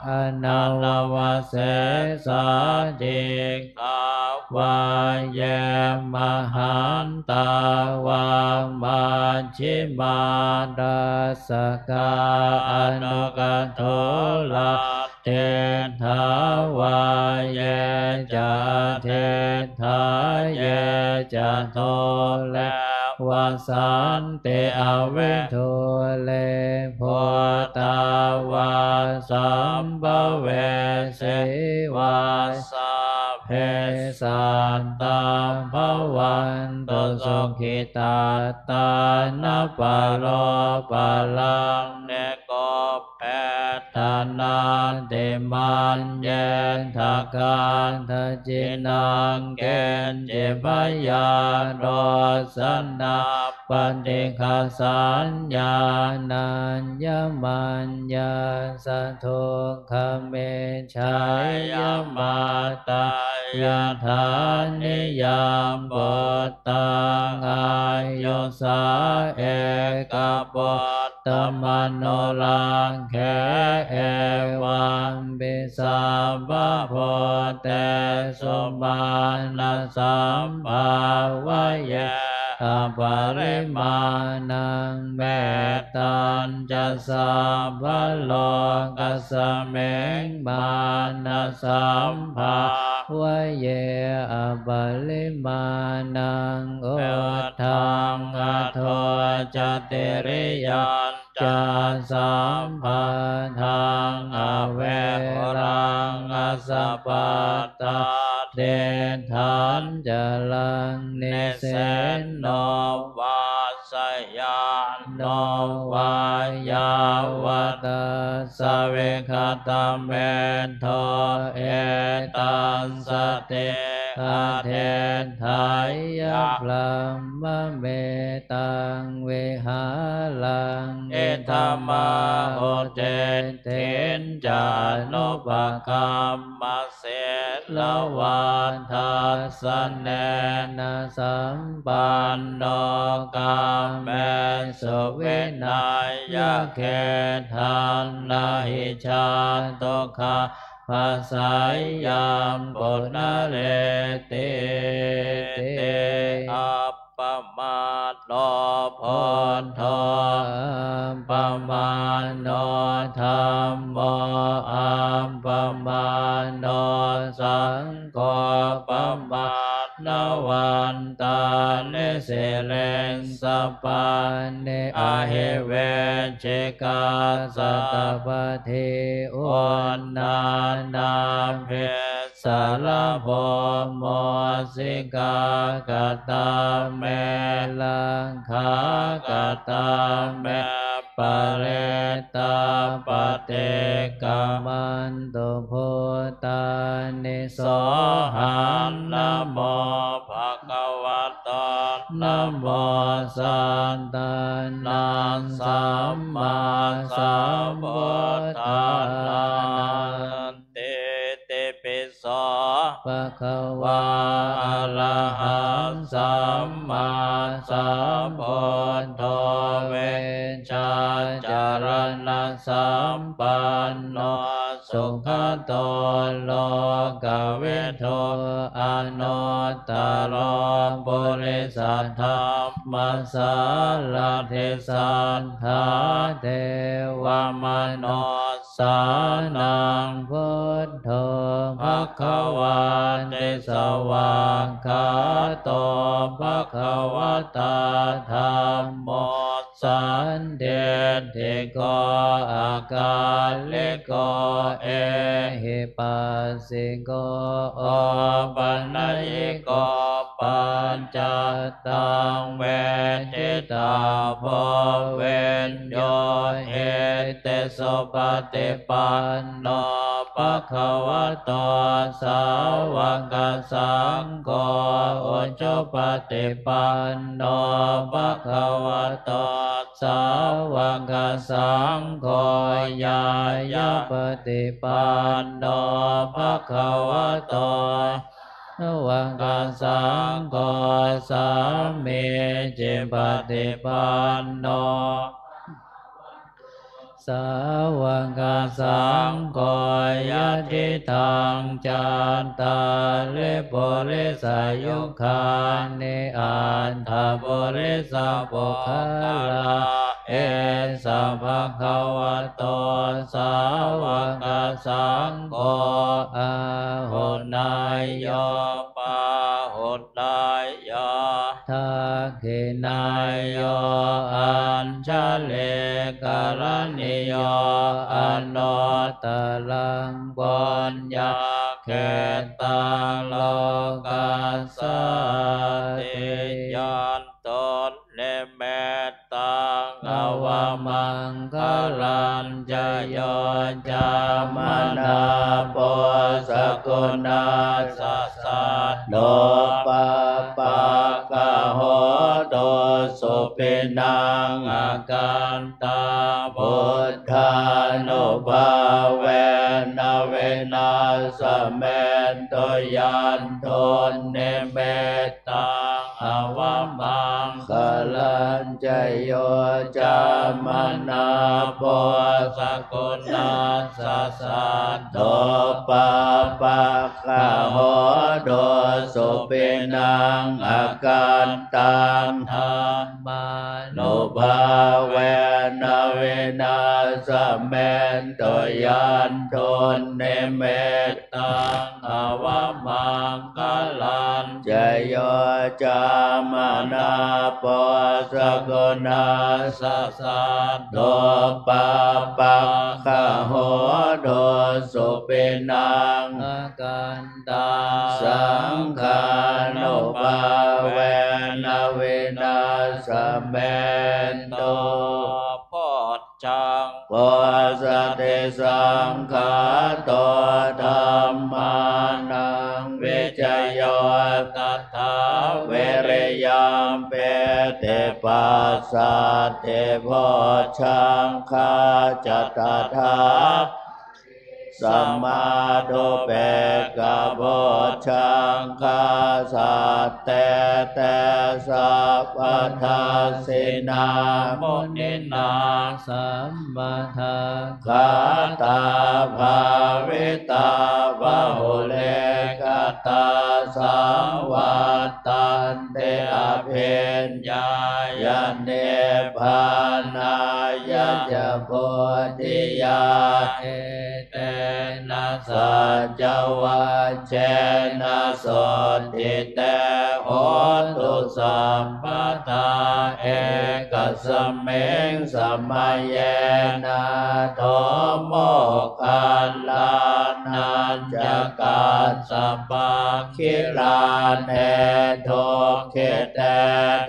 อนาววะเสสาดิกาวาเยมหันตาวามาชิมาดัสกาอนุกัตโทลาเทถาวาเยจะเทถาเยจะโทเลวาสันเตอเวทุเลโพตาวาสัมภเวสีวาสาเพสัตตาภวันตุสุขิตาตานะปะโลปะลังเนโกแพทนาเตมันเยทาการทจินังเกณเจพยาโรสนาปันติคาสัญญานัญญมัญญาสัทโทคเมชัยยมาตายาธานิยามบทตังอายุสาเอกบทตมโนลังแขเอวังปิสัมภะโพเตสุมาณสัมภาวะเยอปริมาณังเมตตัญจะสัมภะโลกัสสะเมงมานะสัมภาวะเยอปริมาณังอุทธังอโทจติริยันจะสัมภะทังอเวรังอสัพพตาเดทันจะลังนิเสนโนวาสยานโนวายาวตาสเวคตเมนโทเอตัสสติอาเทนไทยพลัมมะเมตังเวหาลังเอธรรมาโอเจนเทนจานุปกัมมะเสลวันทัสสะเนนะสัมปันโนกัมเมสุวินัยยะเขทันนาหิชาตุขะภาษายามปุณเรติอัปปมาโนพนโทปมาโนธรรมโมอัมปมาโนสังโฆปมาณวันตาเนเสเลนสปาเนอะเหเวชิกาสัตปะเทโอนนานาเพสารโพโมสิกากตาเมลังคากตาเมปะเรตาปะเตกามันตุโพตานิโสหันนะโมภะคะวะโตนะโมสันตันนังสัมมาสัมพุทธัสสะปิโสภะคะวะอะระหังสัมมาสัมพุทโธเวชชาจารณะสัมปั นโนสุขโตโลกวิทูอนุตตรปุริสัทธัมมัสสาลทิสัทธาเทวมโนสานังพุทโธภควาติสวากขาโตภควตาธัมโมสันเดธิโกอากาลิโกเอหิปัสสิโกโอปัญญิโกปัญจตังเวทิตาภเวนโยเอเตสุปฏิปันโนภควโตสาวกสังโฆอุจุปฏิปันโนภควโตสาวกสังโฆญาญาปฏิปันโนภควโตสาวกสังโฆสามีจิปฏิปันโนสาวกสังโฆยะทิทังจันตาลิปุริสายุคานิอันทปุริสาปุคลาเอสัพพะคะวะโตสาวกสังโฆอาหุนายโยปาหุนายโยทักขินายโยอัญชเลกรณิโยอนุตตรังปัญญาเขตังโลกัสสติยันตนเนเมตตังอวมังคลันจะโยจามนาโปสกุณาสัสสะโนปะปะกะโหโตสุปินังอาการตาพุทธานุภาเวนะเวนัสเมนโตยันโทนเนเมตตังอวมังคลันจะโยจามนาโปสกุณาสัสสะโตปะปะกะโหโตสุปินังอาการตังธรรมานุภาเวนะเวนัสเมนโตยันโทนเนเมตตังอวมังคลันจะโยจามนาโปสกุณาสัสสะโตปะปะกะโหโตสุปินังอาการตังสังฆานุภาเวนะเวนัสเมนโตโพชฌังโพสติสังฆาโตธัมมานังวิจโยตัทธาเวริยัมเปเตปัสสะเตโพชฌังคาจัตถาสัมมาทุเปกะโพชฌังคาสัตเตเตสัพพทัสสินามุนินาสัมมาทังคาตาภาวิตาภาหุเลกตาสังวัตตันเตอภิญญายเนพานายะจะโพธิยาเอเตนะสัจจวัชเชนะโสติเตโหตุสัมปทาเอกสเมงสมัยเยนะโทโมคัลลานัญจกัสสปะคิลาเนโทเขเต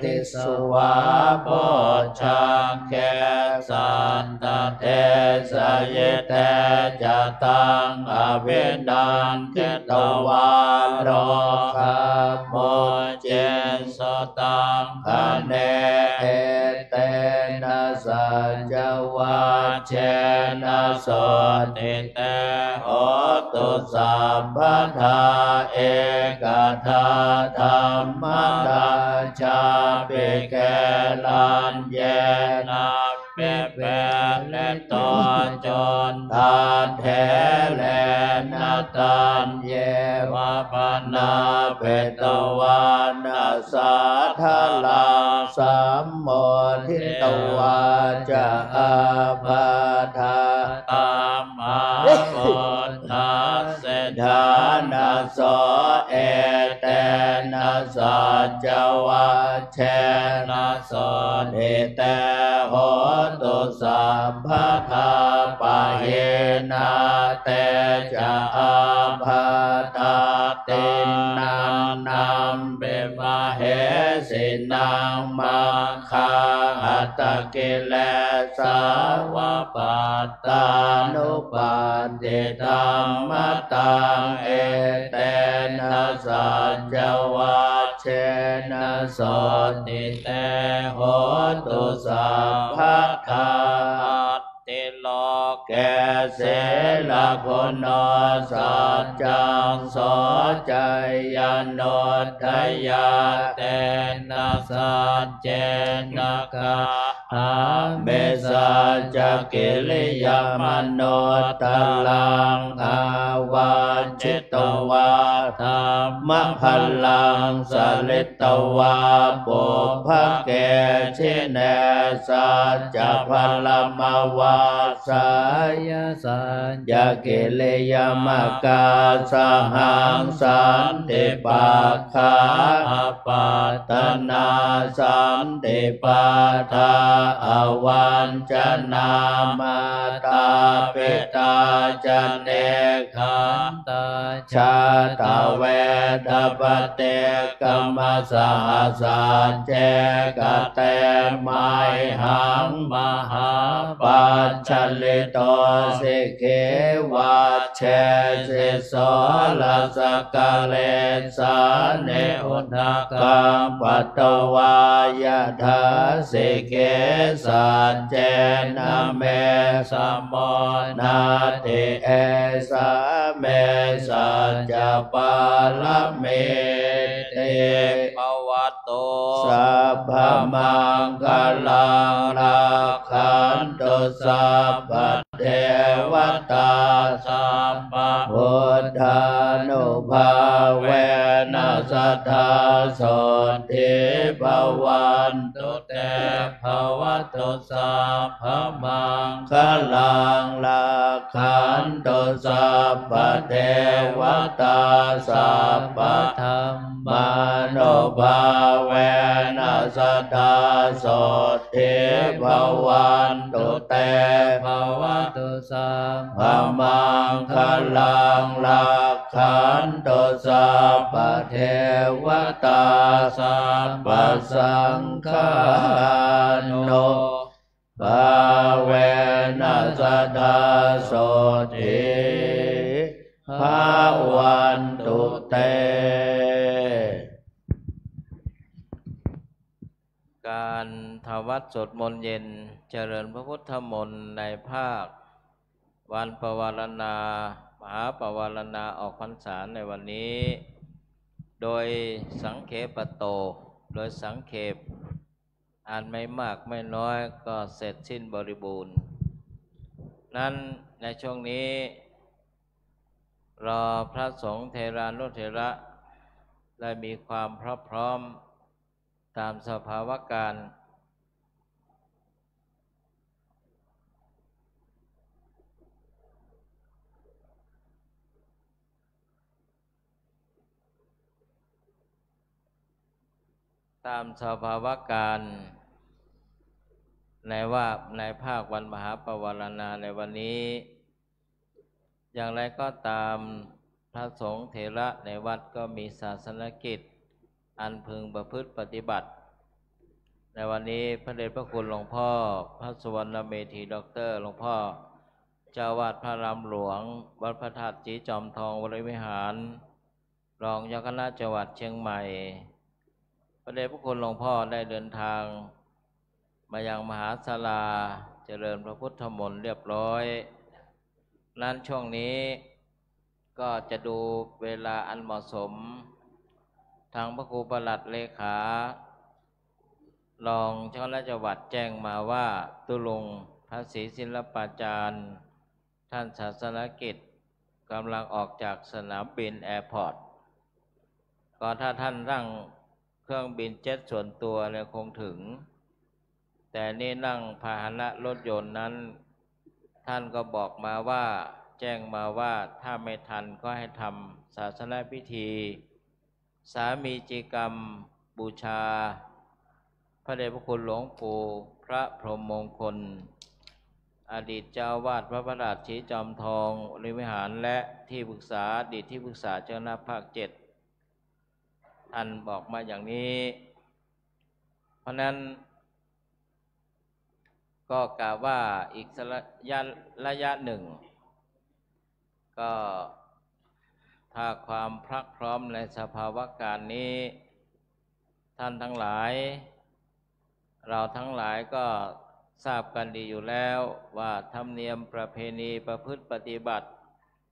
ติสุวาโพชังเคสันตเทสยเตจตังอภินันทิตวารโรคาโมเจสตังคเนเอเตนะสัจวัชเชนะโสติเตโหตุสัมปทาเอกทาธรรมตาชาปิเกลันเยนะ เปแปและตอจนทาแทแลนาตันเยวะปนาเปตวันอาสาทาลังสัมโมทิตวาจะอาภาทาตามมาพุทธัสสะฐานาโสเอเตนะสัจจวัชเชนะโสติเตโหตุสัพพะทาปะเยนะเตจะอาภาตาตินันนัมเบมะเหสินังมังคังอัตตกิเลสาวะปัตตานุปันติธัมมตังเอเตนะสัจจวัชเชนะโสติเตโหตุสัพพะทาติโลกแกเสลคุณโนสัจจังโสจยโนทยาเตนะสัจเจนะกะอาเมสัจจกิริยามโนตลังอาวาจิตวาธรรมพลังสลิตวาปุพเกชิเนสัจจพลมวาสายสัญญกิริยมกาสหังสันติปัฏฐาปัตตนาสันติปัฏฐาอวันจนามาตาปิตาจันเนขันตาชาตาเวทปเตกัมมสหสัจเจกเตไมหังมหาปัจฉลิโตสิกเขวัชเชสิโสลสกะเลสาเนอุทธกัมปัตตวายทาสิกเขสัจเจนะเมสมนาติเอสาเมสัจจปาลเมเตภวัตโตสัพพมังคลังรักขันตุสัพพเทวตาสัพพพุทธานุภาเวนัสสทธาโสติภวันตุเตภวตุสัพพมังคลังรักขันตุสัพพเทวตาสัพพธรรมานุภาเวนัสสทธาโสติภวันตุเตภวตุสัพพมังคลังรักขันตุสัพพเทวตาสัพพสังฆานุภาเวนัสสทธาโสติภวันตุเตการทวัดสวดมนต์เย็นเจริญพระพุทธมนต์ในภาควันปวารณามหาปวารณาออกพรรษาในวันนี้โดยสังเขปโตโดยสังเขปอ่านไม่มากไม่น้อยก็เสร็จสิ้นบริบูรณ์นั้นในช่วงนี้รอพระสงฆ์เทรานุเถระได้มีความพร้อมตามสภาวะการในภาควันมหาปวารณาในวันนี้อย่างไรก็ตามพระสงฆ์เถระในวัดก็มีศาสนกิจอันพึงประพฤติปฏิบัติในวันนี้พระเดชพระคุณหลวงพ่อพระสุวรรณเมธีด็อกเตอร์หลวงพ่อเจ้าวาดพระรามหลวงวัดพระธาตุสีจอมทองวรวิหารรองเจ้าคณะจังหวัดเชียงใหม่พระเดชพระคุณหลวงพ่อได้เดินทางมายังมหาศาลาเจริญพระพุทธมนต์เรียบร้อยนั้นช่วงนี้ก็จะดูเวลาอันเหมาะสมทางพระครูประหลัดเลขา รองเจ้าราชวัตรแจ้งมาว่าตุลงพระศรีศิลปาจารย์ท่านศาสนกิจกำลังออกจากสนามบินแอร์พอร์ตก็ถ้าท่านนั่งเครื่องบินเจ็ตส่วนตัวเนี่ยคงถึงแต่นี่นั่งพาหนะรถยนต์นั้นท่านก็บอกมาว่าแจ้งมาว่าถ้าไม่ทันก็ให้ทำศาสนพิธีสามีจิกรรมบูชาพระเดชพระคุณหลวงปู่พระพรหมมงคลอดีตเจ้าวาดพระประหลัดศรีจอมทองวรวิหารและที่ปรึกษาอดีตที่ปรึกษาเจ้าหน้าภาค7ท่านบอกมาอย่างนี้เพราะนั้นก็กล่าวว่าอีกระยะหนึ่งก็ถ้าความพรักพร้อมในสภาวะการนี้ท่านทั้งหลายเราทั้งหลายก็ทราบกันดีอยู่แล้วว่าธรรมเนียมประเพณีประพฤติปฏิบัติ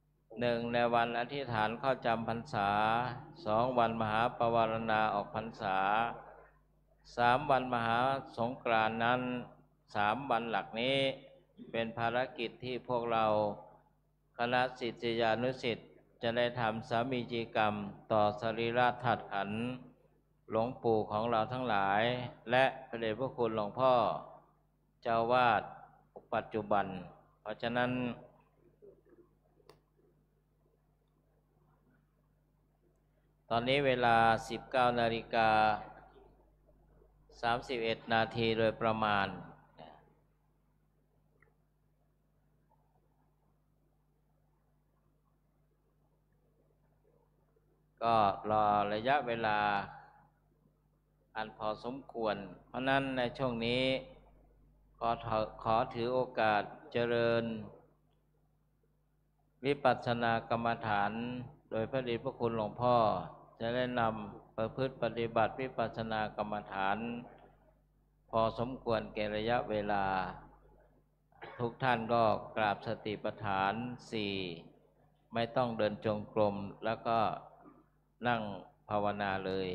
1ในวันอธิษฐานเข้าจำพรรษา2วันมหาปวารณาออกพรรษา3วันมหาสงกรานต์นั้น3วันหลักนี้เป็นภารกิจที่พวกเราคณะศิษยานุศิษย์จะได้ทำสามีจีกรรมต่อสรีระธาตุขันธ์หลวงปู่ของเราทั้งหลายและพระเดชพระคุณหลวงพ่อเจ้าวาดปัจจุบันเพราะฉะนั้นตอนนี้เวลา 19:31 นาทีโดยประมาณก็รอระยะเวลาอันพอสมควรเพราะนั้นในช่วงนี้ขอถือโอกาสเจริญวิปัสสนากรรมฐานโดยพระเดชพระคุณหลวงพ่อจะได้นำประพฤติปฏิบัติวิปัสสนากรรมฐานพอสมควรแก่ระยะเวลาทุกท่านก็กราบสติปัฏฐาน4ไม่ต้องเดินจงกรมแล้วก็นั่งภาวนาเลย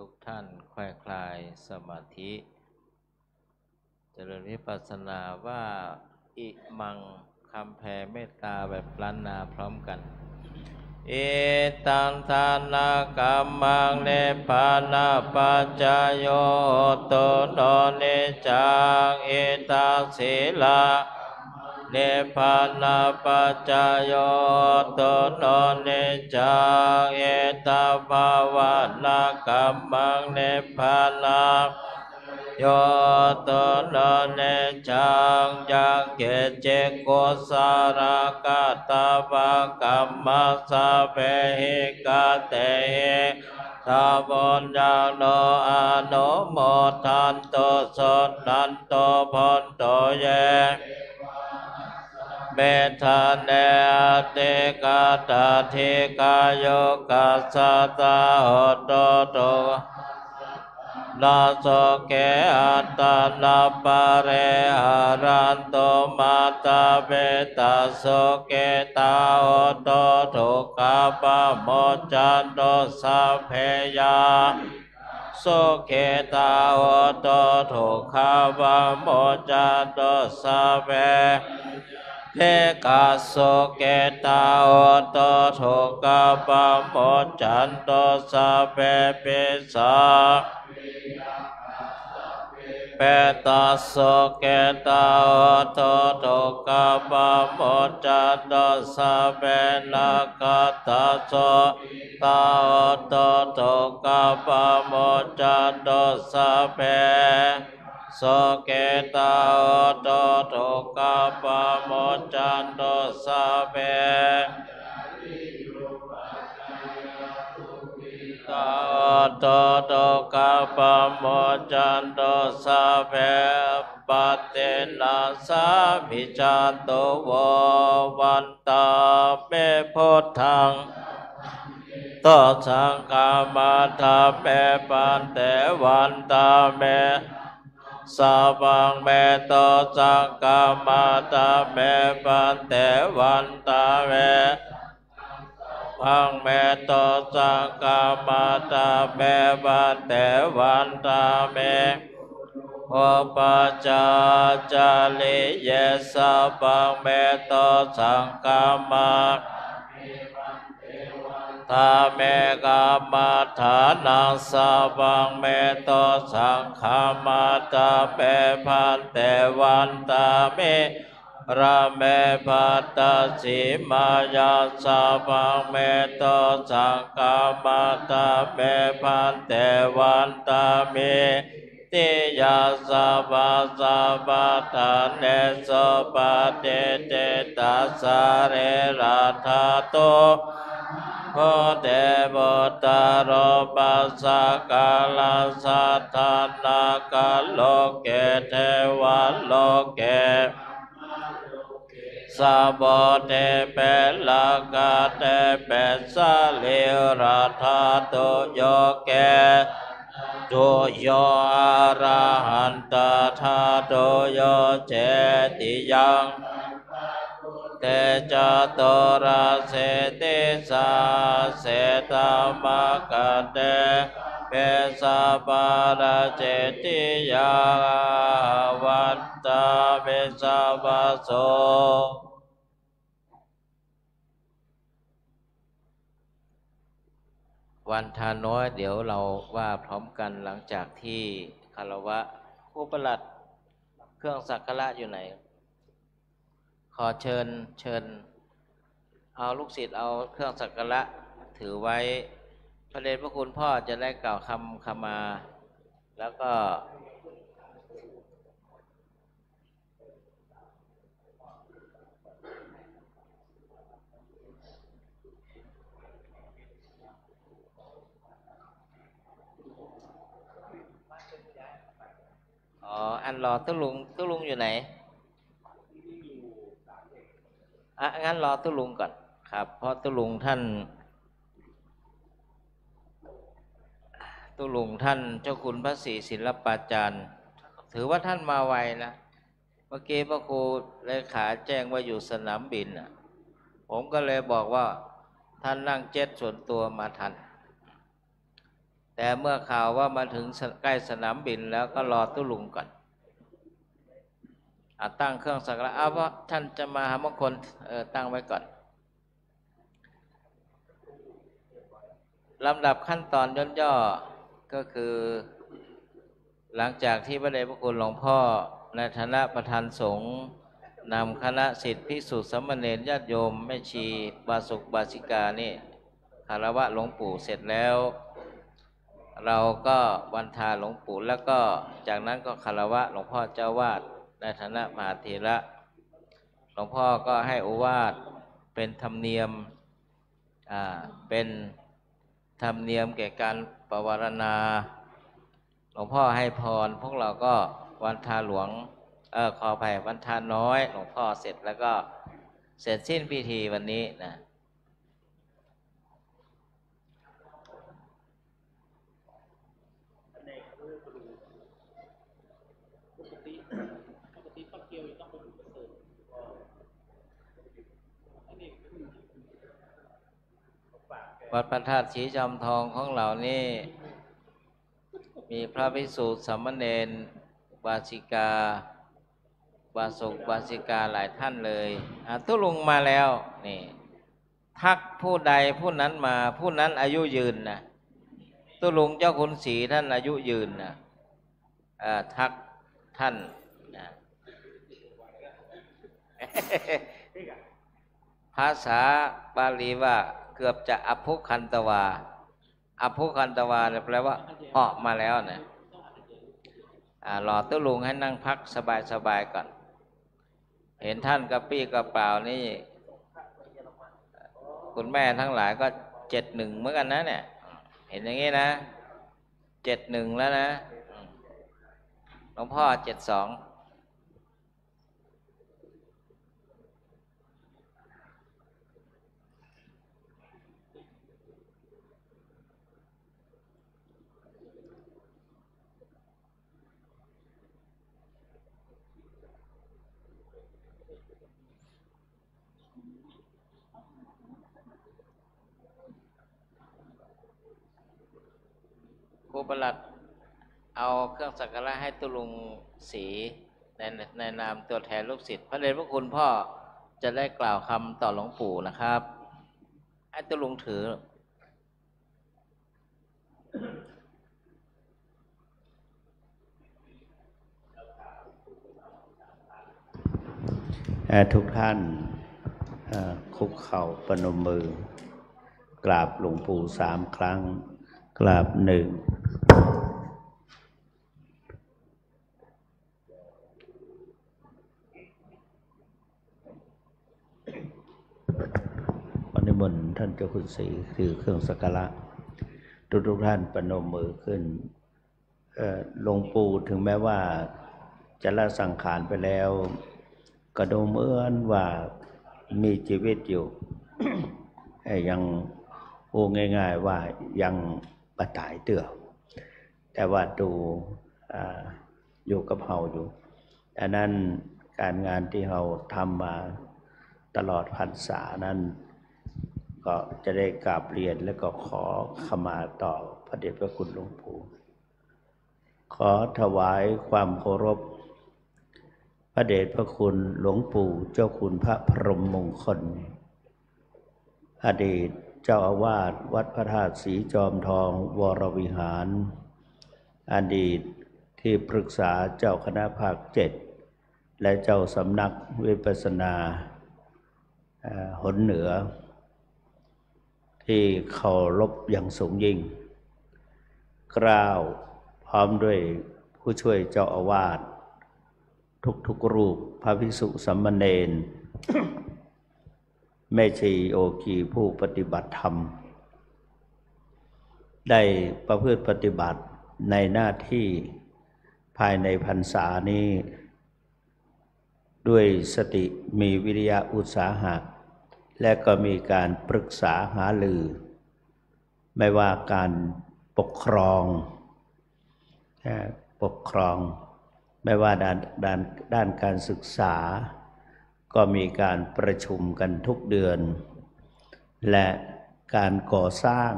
ทุกท่านแควคลายสมาธิเจริญวิปัสสนาว่าอิมังคำแผ่เมตตาแบบล้านนาพร้อมกันเอตังทานากัมมังเนปานาปัจจโยโตโนเนจังเอตังศีลาเนปานาปัจจโยโตโนเนจังเอตังภาวนากัมมังเนปานาโยโตโนเนจังยังเกเจโกสารกตาปังกัมมัสสะเพหิกาเตหิทาบุญญาโนอนุโมทันโตสนันโตพันโตเยเมธาเนเตกาตาธิกายโยกัสสตาโหโตโตนาโสเกอัตตานาปะเรหารันโตมาตาเบตาโสเกตาโหโตทุกขปะโมจันโตสัพเพยาโสเกตาโหโตทุกขปะโมจันโตสัพเพเทกาโสเกตาโหโตทุกขปะโมจันโตสัพเพปิสาเปตาโสเกตาโหโตทุกขปะโมจันโตสัพเพนาคตาโสตาโหโตทุกขปะโมจันโตสัพเพโสเกตาโหโตทุกขปะโมจันโตสัพเพตาโตโตกะปะโมจันโตสัพเพปัตตินาสามิจาโตววันตาเมพุทธังโตสังฆามาทาเมปันเตวันตาเมสัพพังเมโตสังฆามาทาเมปันเตวันตาเมพังเมโตสังฆามาตาเมปันเตวันตาเมโอปัจจาจาริเยสัพพังเมโตสังฆามาทาเมกามาฐานังสัพพังเมโตสังฆามาตาเปพันเตวันตาเมระเมปัตตสิมายาสัพพังเมโตสังฆามาตาเปพันเตวันตาเมติยาสัพพะสัพพะทานเนโสปะเตเตตัสสะเรราธาโตโหเตโบตารโรปัสสะกาลสัทธานาคาโลเกเทวันโลเกสัพพเตเปลากาเตเปสะเลราธาโตโยเกตุโยอะระหันตถาโตโยเจติยังเตจาโตระเสติสาเสตามะกะเตเปสะปาระเจติยาวันตาเปสะปะโสวันทาน้อยเดี๋ยวเราว่าพร้อมกันหลังจากที่คารวะครูประหลัดเครื่องสักการะอยู่ไหนขอเชิญเอาลูกศิษย์เอาเครื่องสักการะถือไว้พระเดชพระคุณพ่อจะได้กล่าวคำขมาแล้วก็อันรอตุ้ลุงอยู่ไหนงั้นรอตุ้ลุงก่อนครับเพราะตุ้ลุงท่านเจ้าคุณพระศรีศิลปาจารย์ถือว่าท่านมาไวนะเมื่อกี้พระครูเลขาแจ้งว่าอยู่สนามบินผมก็เลยบอกว่าท่านนั่งเจ็ตส่วนตัวมาทัน แต่เมื่อข่าวว่ามาถึงใกล้สนามบินแล้วก็รอตุลุงก่อนตั้งเครื่องสักการะว่าท่านจะมาหามงคลตั้งไว้ก่อนลำดับขั้นตอนย่นย่อก็คือหลังจากที่พระเดชพระคุณหลวงพ่อในฐานะประธานสงฆ์นำคณะศิษย์ภิกษุสามเณรญาติโยมแม่ชีบาสุกบาสิกานี่คารวะหลวงปู่เสร็จแล้วเราก็วันทาหลวงปู่แล้วก็จากนั้นก็คารวะหลวงพ่อเจ้าวาดในฐานะมหาเถระหลวงพ่อก็ให้โอวาทเป็นธรรมเนียมเป็นธรรมเนียมแก่การปวารณาหลวงพ่อให้พรพวกเราก็วันทาหลวงขออภัยวันทาน้อยหลวงพ่อเสร็จแล้วก็เสร็จสิ้นพิธีวันนี้นะวัดพระธาตุศรีจอมทองของเรานี่มีพระภิกษุสามเณรวาสิกาวาสุกวาสิกาหลายท่านเลยตุลุงมาแล้วนี่ทักผู้ใดผู้นั้นมาผู้นั้นอายุยืนนะตุลุงเจ้าคุณศรีท่านอายุยืนนะทักท่านนะภาษาบาลีว่าเกือบจะอภุคันตวาอภุคันตวาแปลว่าออกมาแล้วนะรอตุลุงให้นั่งพักสบายๆก่อนเห็นท่านกระปี้กระเป๋านี่คุณแม่ทั้งหลายก็71เหมือนกันนะเนี่ยเห็นอย่างนี้นะ71แล้วนะหลวงพ่อ72ครูประหลัดเอาเครื่องสักการะให้ตุลุงศรีในนามตัวแทนลูกศิษย์พระเดชพระคุณพ่อจะได้กล่าวคำต่อหลวงปู่นะครับให้ตุลุงถือทุกท่านคุกเข่าประนมมือกราบหลวงปู่3 ครั้งกราบ1นิมนต์ท่านเจ้าคุณศรีถือเครื่องสักการะทุกท่านประนมมือขึ้นหลวงปู่ถึงแม้ว่าจะละสังขารไปแล้วก็ดูเหมือนว่ามีชีวิตอยู่ ยังพูดง่ายๆว่ายังปตายเตื่อแต่ว่าดูอยู่กับเฮาอยู่ดังนั้นการงานที่เราทำมาตลอดพรรษานั้นก็จะได้กราบเรียนและก็ขอขมาต่อพระเดชพระคุณหลวงปู่ขอถวายความเคารพพระเดชพระคุณหลวงปู่เจ้าคุณพระพรหมมงคลอดีตเจ้าอาวาสวัดพระธาตุศรีจอมทองวรวิหารอดีตที่ปรึกษาเจ้าคณะภาค7และเจ้าสำนักวิปัสสนาหนเหนือที่เคารพอย่างสูงยิ่งกล่าวพร้อมด้วยผู้ช่วยเจ้าอาวาสทุกรูปพระภิกษุสามเณร แม่ชีโอคีผู้ปฏิบัติธรรมได้ประพฤติปฏิบัติในหน้าที่ภายในพรรษานี้ด้วยสติมีวิริยะอุตสาหะและก็มีการปรึกษาหารือไม่ว่าการปกครองไม่ว่าด้านการศึกษาก็มีการประชุมกันทุกเดือนและการก่อสร้าง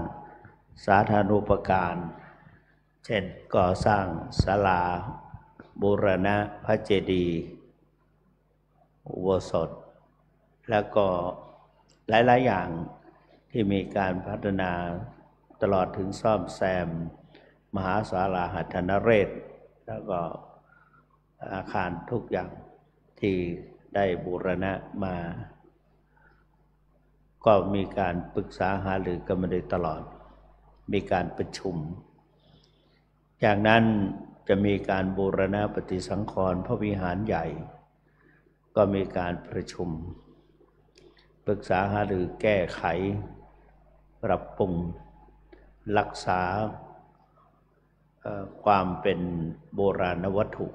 สาธารณูปการ เช่นก่อสร้างศาลาบูรณะพระเจดีย์อุโบสถแล้วก็หลายๆอย่างที่มีการพัฒนาตลอดถึงซ่อมแซมมหาศาลาหัตถนเรศแล้วก็อาคารทุกอย่างที่ได้บูรณะมาก็มีการปรึกษาหารือกันมาโดยตลอดมีการประชุมจากนั้นจะมีการบูรณะปฏิสังขรณ์พระวิหารใหญ่ก็มีการประชุมปรึกษาหารือแก้ไขปรับปรุงรักษาความเป็นโบราณวัตถุ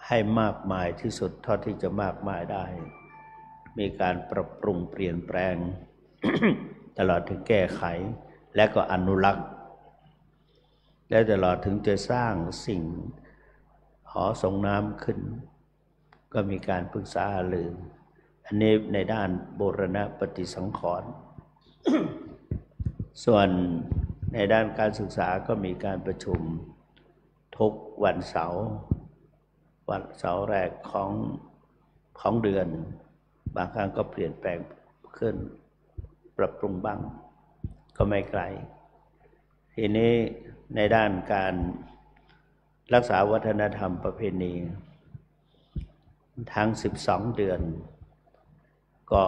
ให้มากมายที่สุดเท่าที่จะมากมายได้มีการปรับปรุงเปลี่ยนแปลง ตลอดถึงแก้ไขและก็อนุรักษ์และตลอดถึงจะสร้างสิ่งหอส่งน้ำขึ้นก็มีการปรึกษาหารืออันนี้ในด้านโบรณปฏิสังขรณ์ ส่วนในด้านการศึกษาก็มีการประชุมทุกวันเสาร์แรกของเดือนบางครั้งก็เปลี่ยนแปลงขึ้นปรับปรุงบ้างก็ไม่ไกลทีนี้ในด้านการรักษาวัฒนธรรมประเพณีทั้ง12 เดือนก็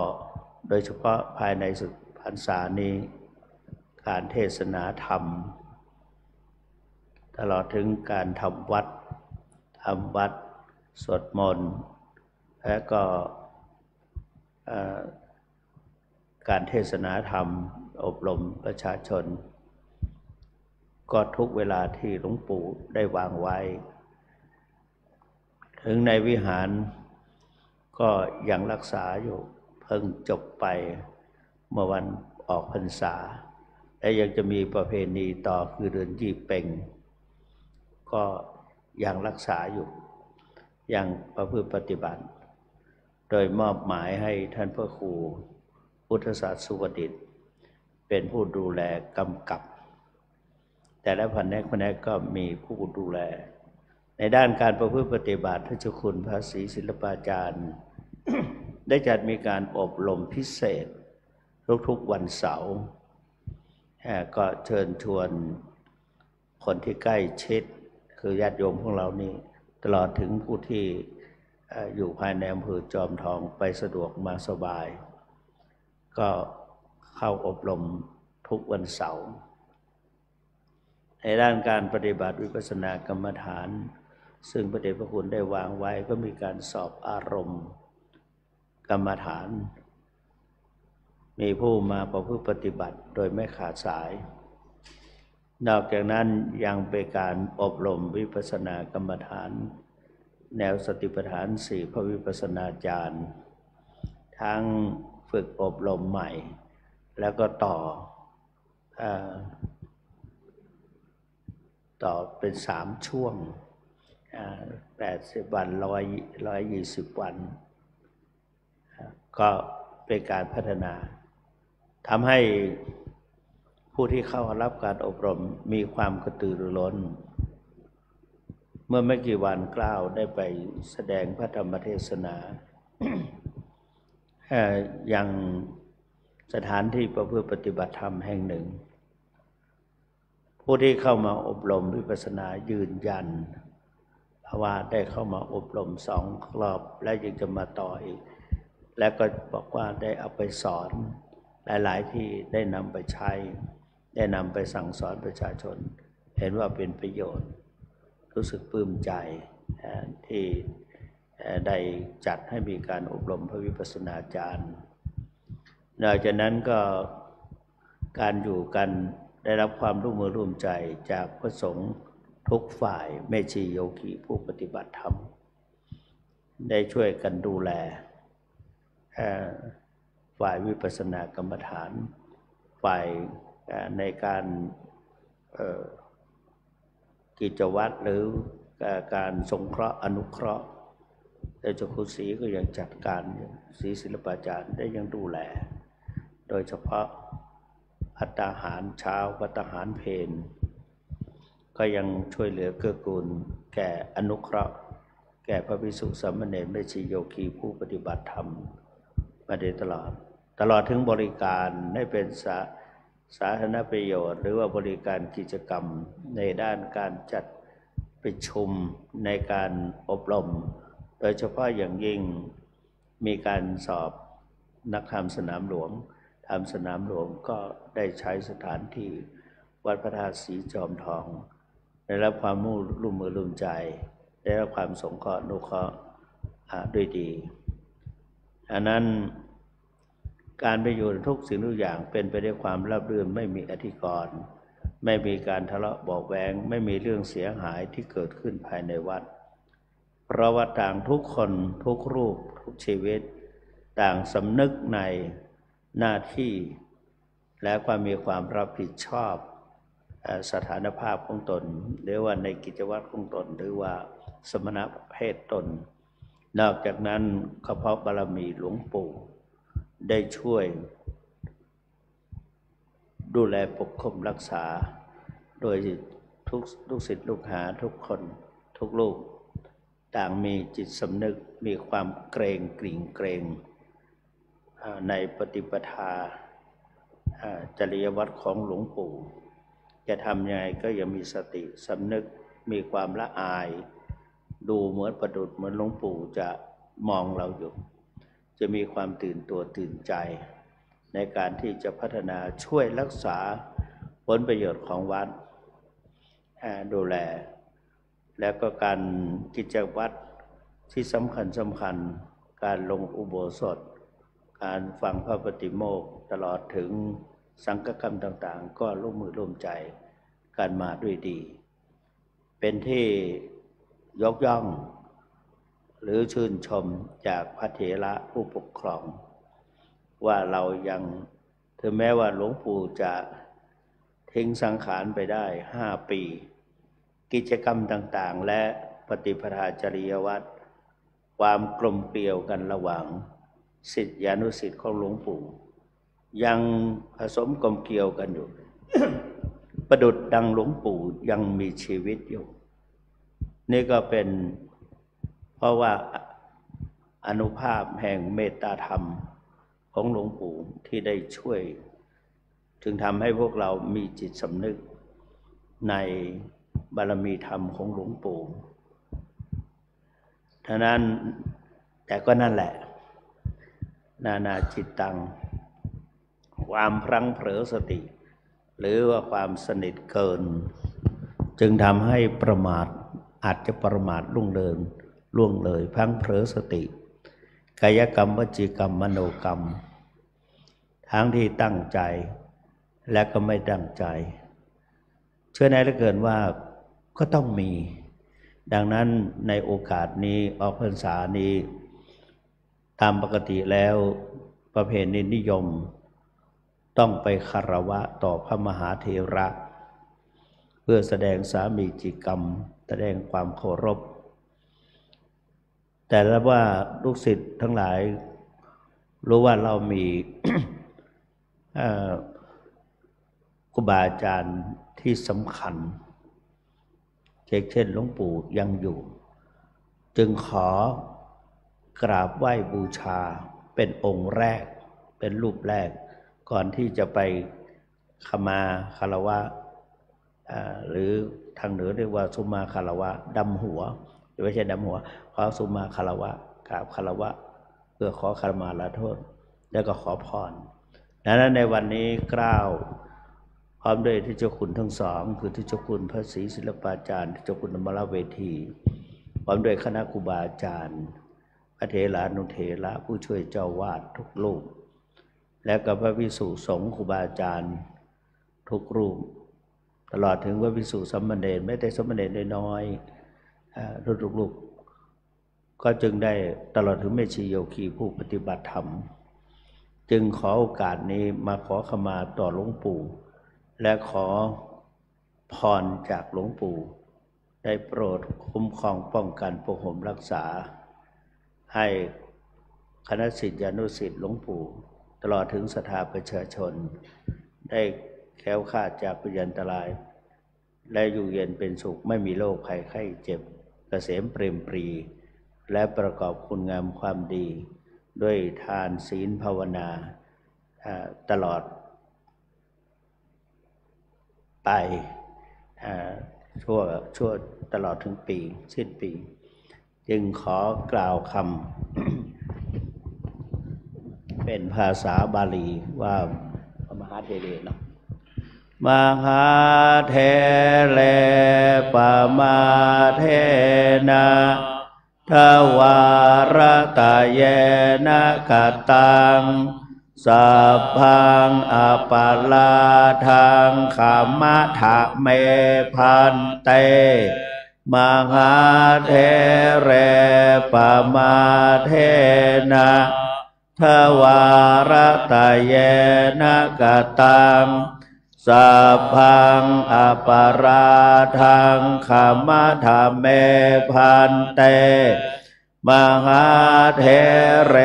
โดยเฉพาะภายในพรรษานี้การเทศนาธรรมตลอดถึงการทำวัดสวดมนต์และก็การเทศนาธรรมอบรมประชาชนก็ทุกเวลาที่หลวงปู่ได้วางไว้ถึงในวิหารก็ยังรักษาอยู่เพิ่งจบไปเมื่อวันออกพรรษาและยังจะมีประเพณีต่อคือเดือนยี่เพ็งก็ยังรักษาอยู่ยังประพฤติปฏิบัติโดยมอบหมายให้ท่านพระครูพุทธศาสสุวดิษฐ์เป็นผู้ดูแลกำกับแต่ละแผนกก็มีผู้ดูแลในด้านการประพฤติปฏิบัติท่านเจ้าคุณพระศรีศิลปาจารย์ ได้จัดมีการอบรมพิเศษทุกๆวันเสาร์ก็เชิญชวนคนที่ใกล้ชิดคือญาติโยมของเรานี่ตลอดถึงผู้ที่อยู่ภายในอำเภอจอมทองไปสะดวกมาสบายก็เข้าอบรมทุกวันเสาร์ในด้านการปฏิบัติวิปัสสนากรรมฐานซึ่งพระเดชพระคุณได้วางไว้ก็มีการสอบอารมณ์กรรมฐานมีผู้มาประพฤติปฏิบัติโดยไม่ขาดสายนอกจากนั้นยังเป็นการอบรมวิปัสสนากรรมฐานแนวสติปัฏฐาน 4พระวิปัสสนาจารย์ทั้งฝึกอบรมใหม่แล้วก็ต่อเป็น3 ช่วง80 วัน120 วันก็เป็นการพัฒนาทำให้ผู้ที่เข้ารับการอบรมมีความกระตือรือร้นเมื่อไม่กี่วันกล้าวได้ไปแสดงพระธรรมเทศนา ยังสถานที่ประพฤติปฏิบัติธรรมแห่งหนึ่งผู้ที่เข้ามาอบรมวิปัสสนายืนยันว่าได้เข้ามาอบรม2 รอบและยังจะมาต่ออีกและก็บอกว่าได้เอาไปสอนหลายๆที่ได้นำไปใช้ได้นำไปสั่งสอนประชาชนเห็นว่าเป็นประโยชน์รู้สึกปลื้มใจที่ได้จัดให้มีการอบรมพระวิปัสสนาจารย์นอกจากนั้นก็การอยู่กันได้รับความร่วมมือร่วมใจจากพระสงฆ์ทุกฝ่ายแม่ชีโยคีผู้ปฏิบัติธรรมได้ช่วยกันดูแลฝ่ายวิปัสสนากรรมฐานฝ่ายในการกิจวัตรหรือการสงเคราะห์อนุเคราะห์แต่เจ้าคุณศรีก็ยังจัดการศรีศิลปาจารย์ได้ยังดูแลโดยเฉพาะภัตตาหารเช้าภัตตาหารเพล ก็ยังช่วยเหลือเกื้อกูลแก่อนุเคราะห์แก่พระภิกษุสามเณรแม่ชีโยคีผู้ปฏิบัติธรรมมาโดยตลอดถึงบริการให้เป็นสาธารณประโยชน์หรือว่าบริการกิจกรรมในด้านการจัดประชุมในการอบรมโดยเฉพาะอย่างยิ่งมีการสอบนักธรรมสนามหลวงธรรมสนามหลวงก็ได้ใช้สถานที่วัดพระธาตุศรีจอมทองได้รับความร่วมมือร่วมใจได้รับความสงเคราะห์อนุเคราะห์ด้วยดีอันนั้นการไปอยู่ทุกสิ่งทุกอย่างเป็นไปด้วยความราบรื่นไม่มีอธิกรณ์ไม่มีการทะเลาะเบาะแว้งไม่มีเรื่องเสียหายที่เกิดขึ้นภายในวัดเพราะว่าต่างทุกคนทุกรูปทุกชีวิตต่างสำนึกในหน้าที่และความมีความรับผิดชอบสถานภาพของตนหรือว่าในกิจวัตรของตนหรือว่าสมณเพศตนนอกจากนั้นก็เพราะบารมีหลวงปู่ได้ช่วยดูแลปกคลุมรักษาโดยทุกศิษย์ลูกหาทุกคนทุกลูกต่างมีจิตสำนึกมีความเกรงกริ่งเกรงในปฏิปทาจริยวัตรของหลวงปู่จะทำยังไงก็ยังมีสติสำนึกมีความละอายดูเหมือนประดุจเหมือนหลวงปู่จะมองเราอยู่จะมีความตื่นตัวตื่นใจในการที่จะพัฒนาช่วยรักษาผลประโยชน์ของวัดดูแลแล้วก็การกิจวัตรที่สำคัญการลงอุโบสถการฟังพระปฏิโมกข์ตลอดถึงสังฆกรรมต่างๆก็ร่วมมือร่วมใจกันมาด้วยดีเป็นที่ยกย่องหรือชื่นชมจากพระเถระผู้ปกครองว่าเรายังถึงแม้ว่าหลวงปู่จะทิ้งสังขารไปได้5 ปีกิจกรรมต่างๆและปฏิปทาจริยวัตรความกลมเกลียวกันระหว่างศิษยานุศิษย์ของหลวงปู่ยังผสมกลมเกลียวกันอยู่ ประดุจดังหลวงปู่ยังมีชีวิตอยู่นี่ก็เป็นเพราะว่าอานุภาพแห่งเมตตาธรรมของหลวงปู่ที่ได้ช่วยจึงทำให้พวกเรามีจิตสำนึกในบารมีธรรมของหลวงปู่ฉะนั้นแต่ก็นั่นแหละนานาจิตตังความพลั้งเผลอสติหรือว่าความสนิทเกินจึงทำให้ประมาทอาจจะประมาทล่วงเลยพลั้งเผลอสติกายกรรมวจีกรรมมโนกรรมทั้งที่ตั้งใจและก็ไม่ตั้งใจเชื่อแน่เหลือเกินว่าก็ต้องมีดังนั้นในโอกาสนี้ออกพรรษานี้ตามปกติแล้วประเพณีนิยมต้องไปคารวะต่อพระมหาเถระเพื่อแสดงสามีจิกรรมแสดงความเคารพแต่ละว่าลูกศิษย์ทั้งหลายรู้ว่าเรามี ครูบาอาจารย์ที่สำคัญเช่นหลวงปู่ยังอยู่จึงขอกราบไหว้บูชาเป็นองค์แรกเป็นรูปแรกก่อนที่จะไปขมาคารวะหรือทางเหนือเรียกว่าสุมาคารวะดำหัวไม่ใช่ดำหัวขอสุมาคารวะกราบคารวะเพื่อขอขมาลาโทษแล้วก็ขอพรดังนั้นในวันนี้กล้าวพร้อมด้วยที่เจ้าคุณทั้งสองคือที่เจ้าคุณพระศรีศิลปาจารย์ที่เจ้าคุณธรรมราชเวทีพร้อมด้วยคณะครูบาอาจารย์พระเถรานุเถระผู้ช่วยเจ้าวาดทุกรูปและกับพระภิกษุสงฆ์ครูบาอาจารย์ทุกรูปตลอดถึงพระภิกษุสามเณรแม้แต่สามเณรน้อยทุกรูปก็จึงได้ตลอดถึงแม่ชีโยคีผู้ปฏิบัติธรรมจึงขอโอกาสนี้มาขอขมาต่อหลวงปู่และขอพรจากหลวงปู่ได้โปรดคุ้มครองป้องกันปกป้องรักษาให้คณะศิษยานุศิษย์หลวงปู่ตลอดถึงศรัทธาประชาชนได้แคล้วคลาดจากพยันตราย และอยู่เย็นเป็นสุขไม่มีโรคภัยไข้เจ็บเกษมเปรมปรีและประกอบคุณงามความดีด้วยทานศีลภาวนาตลอดไปชั่วตลอดถึงปีสิ้นปีจึงขอกล่าวคำเป็นภาษาบาลีว่ามหาเถเรเนาะมหาเถเรปมาเทนะทวารตะเยนะกตังสัพพังอปาลาทังขามะทะเมพันเตมหาเถเรปมาเทนะทวารตะเยนะกตังสัพพังอปาราทังขามะทะเมพันเตมหาเถเร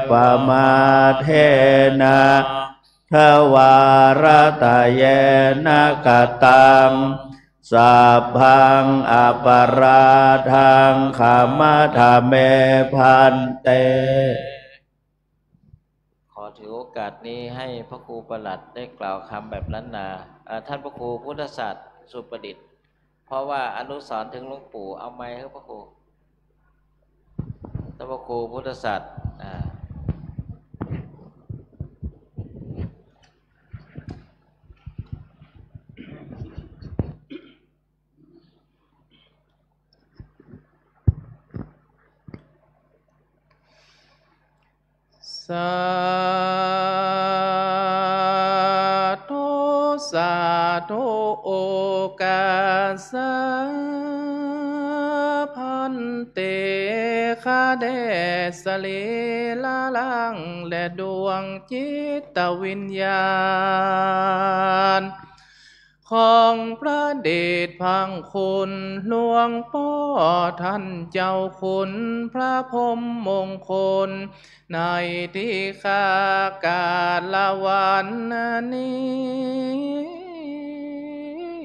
ปมาเทนะทวารตะเยนะกตังสัพพังอปาราทังขามะทะเมพันเตขอถือโอกาสนี้ให้พระครูประหลัดได้กล่าวคำแบบล้านนาท่านพระครูพุทธศาสตร์สุประดิษฐ์เพราะว่าอนุสรณ์ถึงหลวงปู่เอาไม้ให้พระครูท่านพระครูพุทธศาสตร์สาธุสาธุโอกาสพันเตคาเดสลีลาลังและดวงจิตวิญญาณของพระเดชพังคุณหลวงพ่อท่านเจ้าคุณพระพรหมมงคลในที่ข้ากาลวันนี้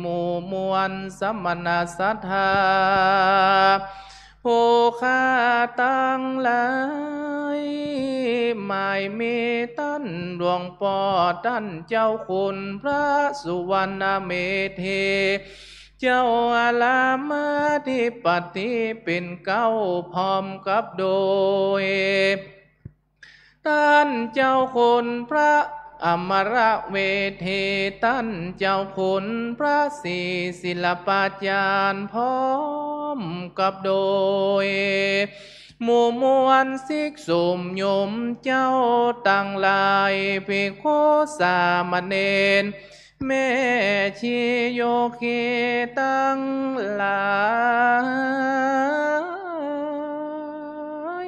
หมู่มวลสมณศรัทธาผู้ข้าตั้งหลายไม่มีตั้นหลวงพ่อท่านเจ้าคุณพระสุวรรณเมธีเจ้าอาลามาธิปฏิเป็นเก้าพร้อมกับโดยท่านเจ้าคุณพระอมรเวทีท่านเจ้าคุณพระศรีศิลปาจารย์พร้อมกับโดยหมู่มวลศิกษุโยมเจ้าตั้งหลายภิกขุสามเณรแม่ชีโยคีตั้งหลา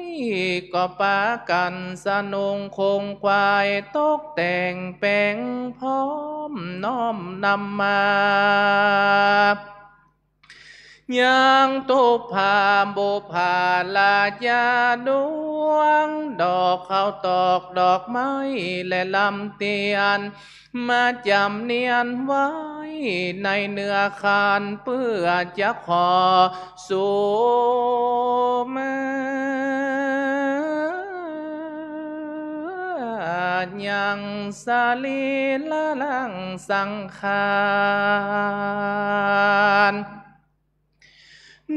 ยก็ปากันสนุงคงควายตกแต่งแปลงพร้อมน้อมนำมายังตุภาบุภาลาญาดวงดอกข้าวตอกดอกไม้และลำเตียนมาจำเนียนไว้ในเนื้อคานเพื่อจะขอสู่มายังสาลีละลังสังขาร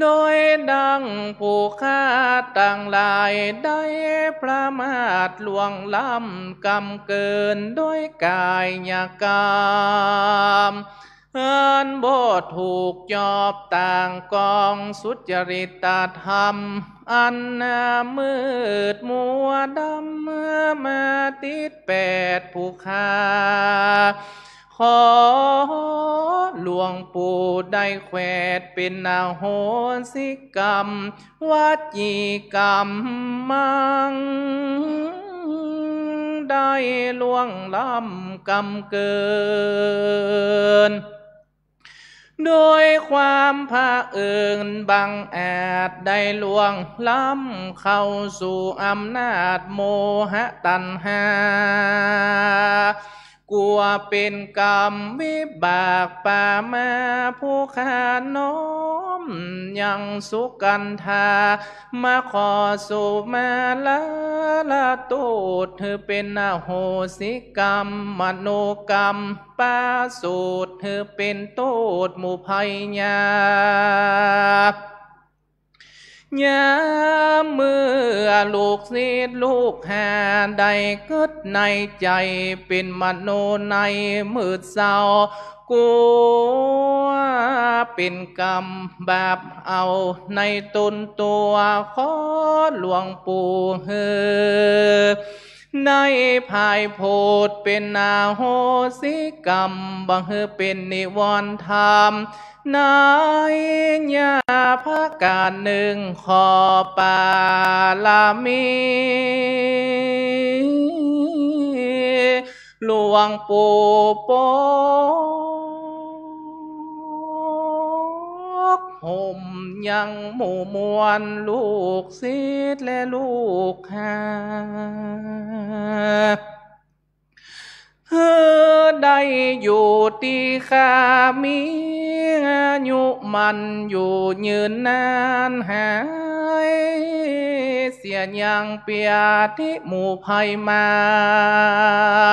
โดยดังผู้ฆ่าต่างหลายได้ประมาทล่วงล้ำกำเกินโดยกายกรรมอันบ่ถูกจอบต่างกองสุจริตธรรมอันมืดมัวดำมาติดแปดผู้ฆ่าขอหลวงปู่ได้แขวดเป็นอโหสิกรรมวจีกรรมมังได้ล่วงล้ำกำเกินโดยความพาเอิญบังอาจได้ล่วงล้ำเข้าสู่อำนาจโมหะตัณหา กลัวเป็นกรรมวิบากป่ามาผู้ขาน้อมยังสุกันธามาขอสู่มาละตูดเธอเป็นอโหสิกรรมมโนกรรมปาสูตรเธอเป็นโตดหมู่ภัยญายามเมื่อลูกศิษย์ลูกหาได้เกิดในใจเป็นมโนในมืดเศร้ากลัวเป็นกรรมบาปเอาในตนตัวขอหลวงปู่เฮอในภายโพธเป็นอาโหสิกรรมบังเฮอเป็นนิวรณ์ธรรมนายญาภาการหนึ่งขอปาลามีหลวงปู่ปกห่มยังหมู่มวลลูกศิษย์และลูกหาได้อยู่ตีขามีอายุมันอยู่ยืนนานหายเสียยังเปียที่หมู่ภัยมา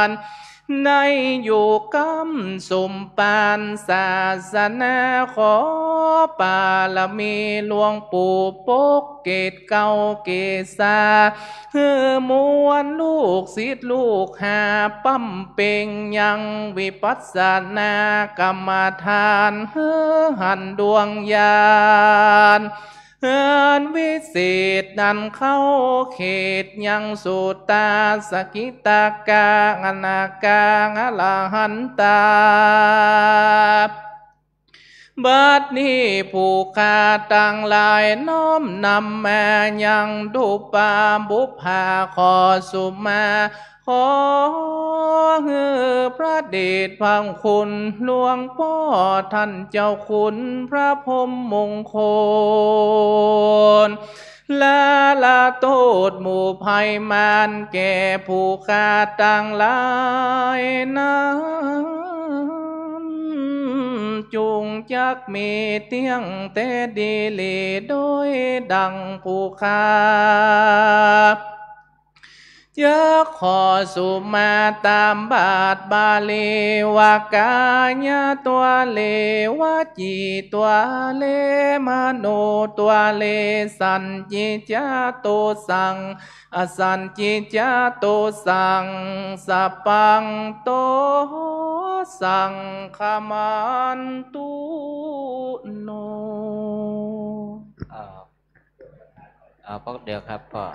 นในอยู่กำสมปานศาสนาขอปาลมีหลวงปู่ปกเกตเก่าเกษามวลลูกศิษย์ลูกหาปั้มเป่งยังวิปัสสนากรรมฐานหันดวงญาณวิเศษดันเข้าเขตยังสุตาสกิตากาอนากาอรหันตาบัดนี้ผู้ข้าต่างหลายน้อมนำมายังดุปาบุพภาขอสุมาขอพระเดชพังคุณหลวงพ่อท่านเจ้าคุณพระพรหมมงคลละโทษหมู่ภัยมารแก่ผู้ข้าต่างหลายนั้นจุงจักมีเตียงแต่ดีลีโดยดังผู้ข้าจะขอสุมาตามบาทบาลีวากายะตัวเลวจีตัวเลมโนตัวเลสัญจิจาโตสังอสัญจิจาโตสังสัพพังโตสังขมันตุโนพวกเดียวครับพ่อ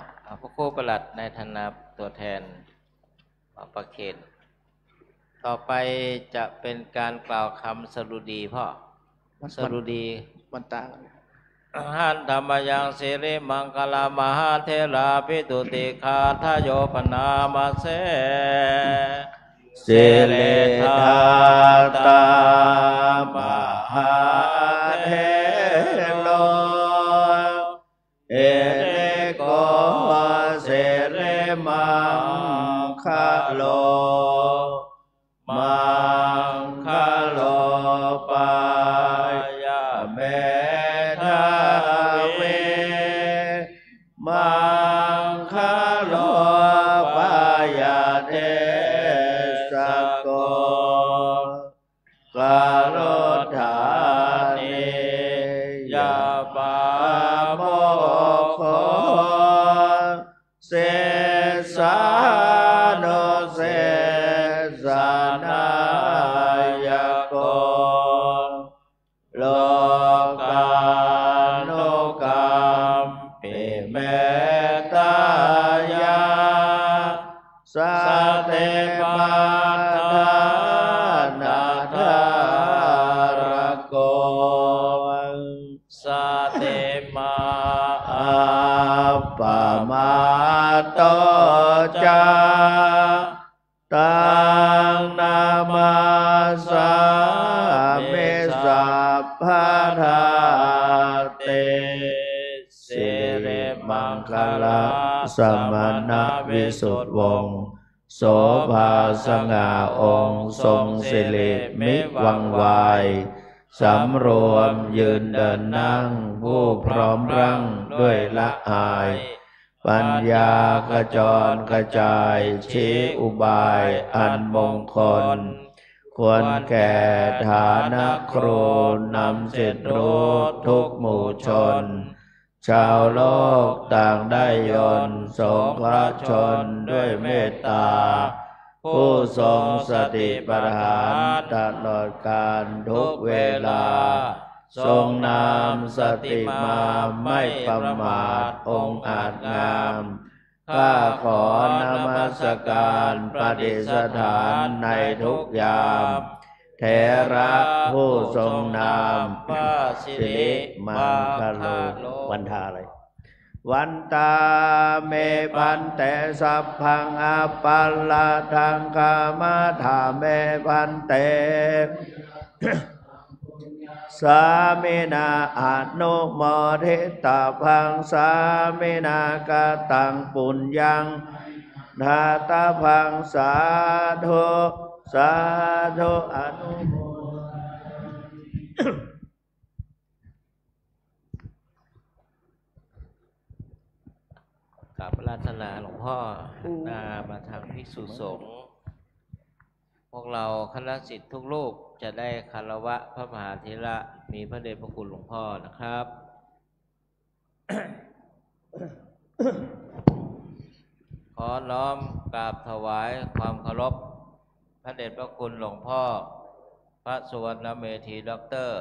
พระครูประหลัดในฐานะตัวแทนประเคนต่อไปจะเป็นการกล่าวคำสรุดีพ่อสรุดีวันตาหันธรรมยังสิริมังคลามหาเทราภิตุติคาทโยปนามาเสสิริธาตามหาเทโลเอโกเสเรมังคโลมังคโลปายาเมธาเวมังคโลปายาเทสโกกาโรธานิยาปาโมโคเสสาโนเสสานายโกโลกาโนกรรมปิเมตายาสเตปัฏฐานาธารโกสเตมาปมาโตจาตังนามาสามิสัพพทาเตสิริมังคลาสมณวิสุทธิวงศ์ โสภาสง่าองค์ทรงสิริมิวังวายสำรวมยืนเดินนั่งผู้พร้อมรั่งด้วยละอายปัญญากระจรกระจายชี้อุบายอันมงคลควรแก่ฐานะครูนำสิทธิรู้ทุกหมู่ชนชาวโลกต่างได้ยนต์สงเคราะห์ชนด้วยเมตตาผู้ทรงสติปัฏฐานตลอดกาลทุกเวลาทรงนามสติมาไม่ประมาทองค์อาจงามข้าขอนมัสการประดิษฐานในทุกยามเถระผู้ทรงนามพระสิริมังคโลวันทาอะไรวันตาเมพันเตสัพพังอปัลลทังกามธาเมพันเตสามินาอนุโมทิตาพังสามินากตังปุญญังทาตาพังสาธุสาธุอนุโมกราบอาราธนาหลวงพ่อมาทางภิกษุสงฆ์พวกเราคณะศิษย์ทุกรูปจะได้คารวะพระมหาเถระมีพระเดชพระคุณหลวงพ่อนะครับ ขอน้อมกราบถวายความเคารพพระเดชพระคุณหลวงพ่อพระสุวรรณเมธีด็อกเตอร์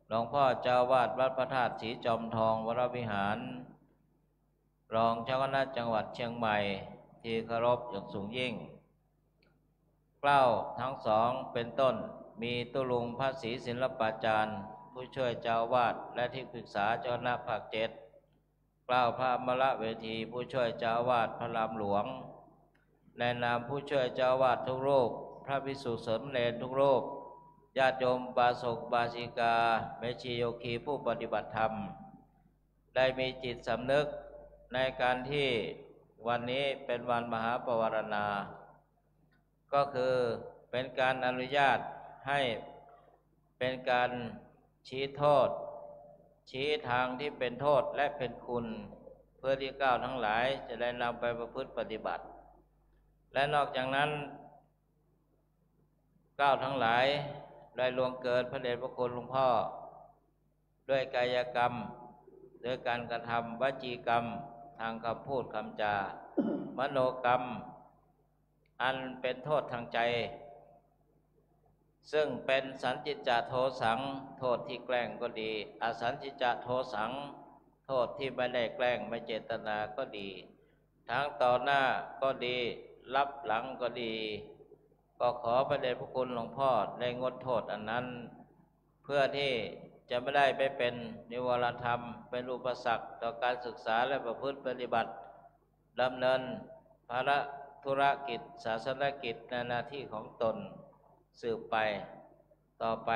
หลวงพ่อเจ้าวาดวัดพระธาตุศรีจอมทองวรวิหารรองเจ้าคณะจังหวัดเชียงใหม่ที่เคารพอย่างสูงยิ่งเกล้าทั้งสองเป็นต้นมีตุลุงพระศรีศิลปาจารย์ผู้ช่วยเจ้าวาดและที่ปรึกษาเจ้าคณะภาค7เกล้าพระอมรเวทีผู้ช่วยเจ้าวาดพระรามหลวงในนามผู้ช่วยเจ้าวาดทุกรูปพระภิกษุสามเณรทุกรูปญาติโยมบาศกบาสิกาแม่ชีโยคีผู้ปฏิบัติธรรมได้มีจิตสำนึกในการที่วันนี้เป็นวันมหาปวารณาก็คือเป็นการอนุญาตให้เป็นการชี้โทษชี้ทางที่เป็นโทษและเป็นคุณเพื่อที่เก้าทั้งหลายจะได้นำไปประพฤติปฏิบัติและนอกจากนั้นเก้าทั้งหลายได้ล่วงเกินพระเดชพระคุณหลวงพ่อด้วยกายกรรมด้วยการกระทำวจีกรรมทางคำพูดคำจามโนกรรมอันเป็นโทษทางใจซึ่งเป็นสันจิจโทสังโทษที่แกล้งก็ดีอสันจิจโทสังโทษที่ไม่ได้แกล้งไม่เจตนาก็ดีทั้งต่อหน้าก็ดีรับหลังก็ดีก็ขอพระเดชพระคุณหลวงพ่อได้งดโทษอันนั้นเพื่อที่จะไม่ได้ไปเป็นนิวรธรรมเป็นอุปสรรคต่อการศึกษาและประพฤติปฏิบัติดำเนินภารธุรกิจศาสนกิจในหน้าที่ของตนสืบไปต่อไป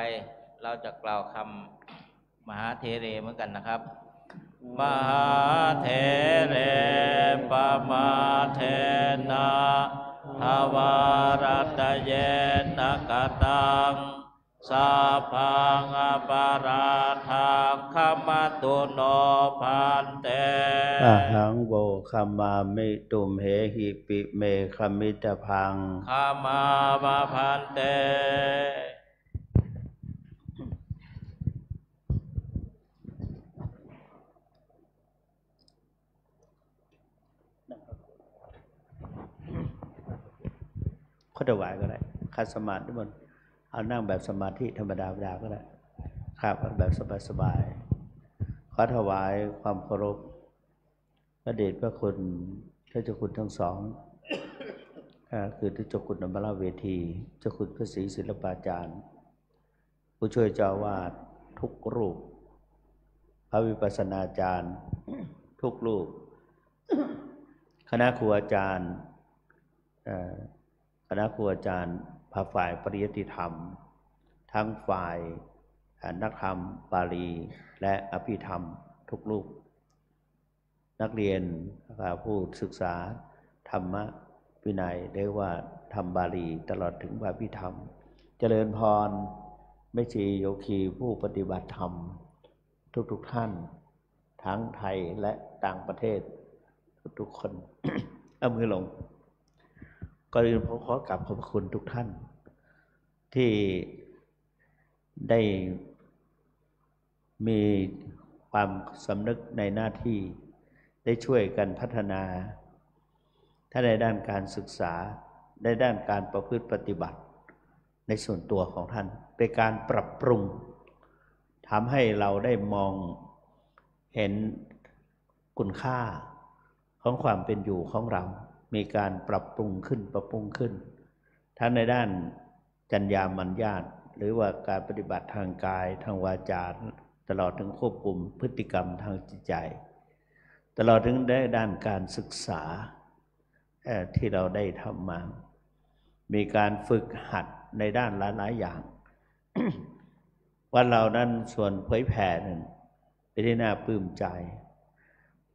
เราจะกล่าวคำมหาเถเรเหมือนกันนะครับมหาเถเรปมาเทนะทวารตเยนะกตังสัพพังอปาราทังขมัตตุโนพันเตอะหังโวคัมมามิตุมเหหิปิเมขมิตพังขมาบาพันเตข้อถวายก็ได้ขัดสมาธิมันเอานั่งแบบสมาธิธรรมดาก็ได้ครับแบบสบายๆขอถวายความเคารพพระเดชพระคุณพระเจ้าคุณทั้งสองคือพระเจ้าคุณอมรเวทีเจ้าคุณพระศรีศิลปาจารย์ผู้ช่วยเจ้าวาดทุกรูปพระวิปัสสนาจารย์ทุกรูปคณะครูอาจารย์ฝ่ายปริยัติธรรมทั้งฝ่ายนักธรรมบาลีและอภิธรรมทุกรูปนักเรียนผู้ศึกษาธรรมะ วินัยเรียกว่าธรรมบาลีตลอดถึงพระพิธรรมเจริญพรแม่ชีโยคีผู้ปฏิบัติธรรมทุกท่านทั้งไทยและต่างประเทศทุกคน เอามือลงก่อนอื่นผมขอกราบขอบคุณทุกท่านที่ได้มีความสำนึกในหน้าที่ได้ช่วยกันพัฒนาถ้าในด้านการศึกษาในด้านการประพฤติปฏิบัติในส่วนตัวของท่านเป็นการปรับปรุงทำให้เราได้มองเห็นคุณค่าของความเป็นอยู่ของเรามีการปรับปรุงขึ้นทั้งในด้านจรรยามัญญาตหรือว่าการปฏิบัติทางกายทางวาจาตลอดถึงควบคุมพฤติกรรมทางจิตใจตลอดถึงด้านการศึกษาที่เราได้ทำมามีการฝึกหัดในด้านหลายๆอย่าง ว่าเรานั้นส่วนเผยแผ่นั้นเป็นที่น่าปลื้มใจ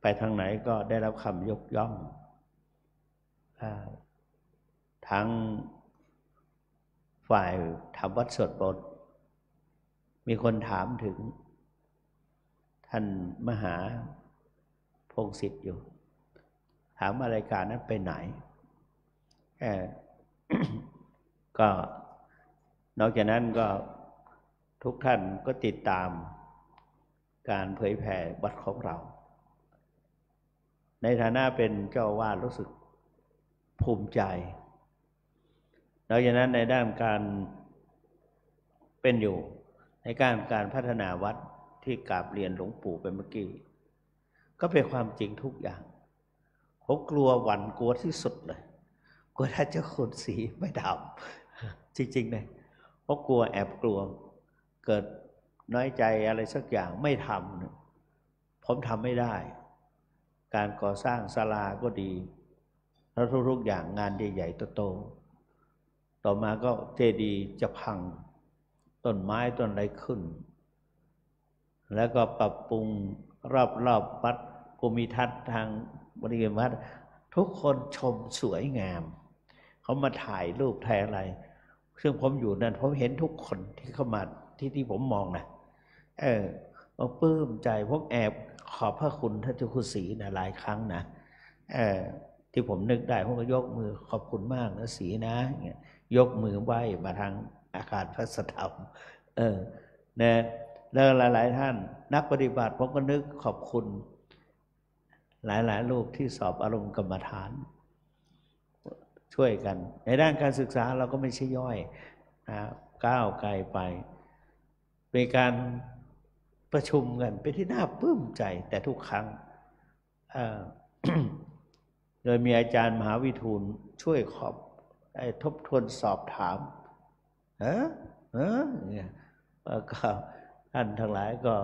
ไปทางไหนก็ได้รับคำยกย่องทั้งฝ่ายทำวัดสวดมนต์มีคนถามถึงท่านมหาพงศิษฐ์อยู่ถามรายการนั้นไปไหน ก็นอกจากนั้นก็ทุกท่านก็ติดตามการเผยแผ่วัดของเราในฐานะเป็นเจ้าอาวาสรู้สึกภูมิใจนอกจากนั้นในด้านการเป็นอยู่ในการพัฒนาวัดที่กราบเรียนหลวงปู่ไปเมื่อกี้ก็เป็นความจริงทุกอย่างผมกลัวหวั่นกลัวที่สุดเลยกลัวถ้าเจ้าคุณศรีไม่ทำจริงๆเลยเพราะกลัวแอบกลัวเกิดน้อยใจอะไรสักอย่างไม่ทำผมทำไม่ได้การก่อสร้างศาลาก็ดีแล้วทุกๆอย่างงานใหญ่ๆโตๆต่อมาก็เจดีย์จะพังต้นไม้ต้นอะไรขึ้นแล้วก็ปรับปรุงรอบวัดภูมิทัศน์ทางบริเวณวัดทุกคนชมสวยงามเขามาถ่ายรูปถ่ายอะไรซึ่งผมอยู่นั่นผมเห็นทุกคนที่เข้ามาที่ผมมองนะปลื้มใจผมแอบขอบพระคุณท่านเจ้าคุณศรีนะหลายครั้งนะที่ผมนึกได้ผมก็ยกมือขอบคุณมากนะศรีนะยกมือไหว้มาทางอาคารพระสธรรมนะแล้วหลายๆท่านนักปฏิบัติผมก็นึกขอบคุณหลายๆรูปที่สอบอารมณ์กรรมฐานช่วยกันในด้านการศึกษาเราก็ไม่ใช่ย่อยนะก้าวไกลไปเป็นการประชุมกันเป็นที่น่าปลื้มใจแต่ทุกครั้ง โดยมีอาจารย์มหาวิทูลช่วยทบทวนสอบถามเนี่ยก็ท่านทั้งหลายก็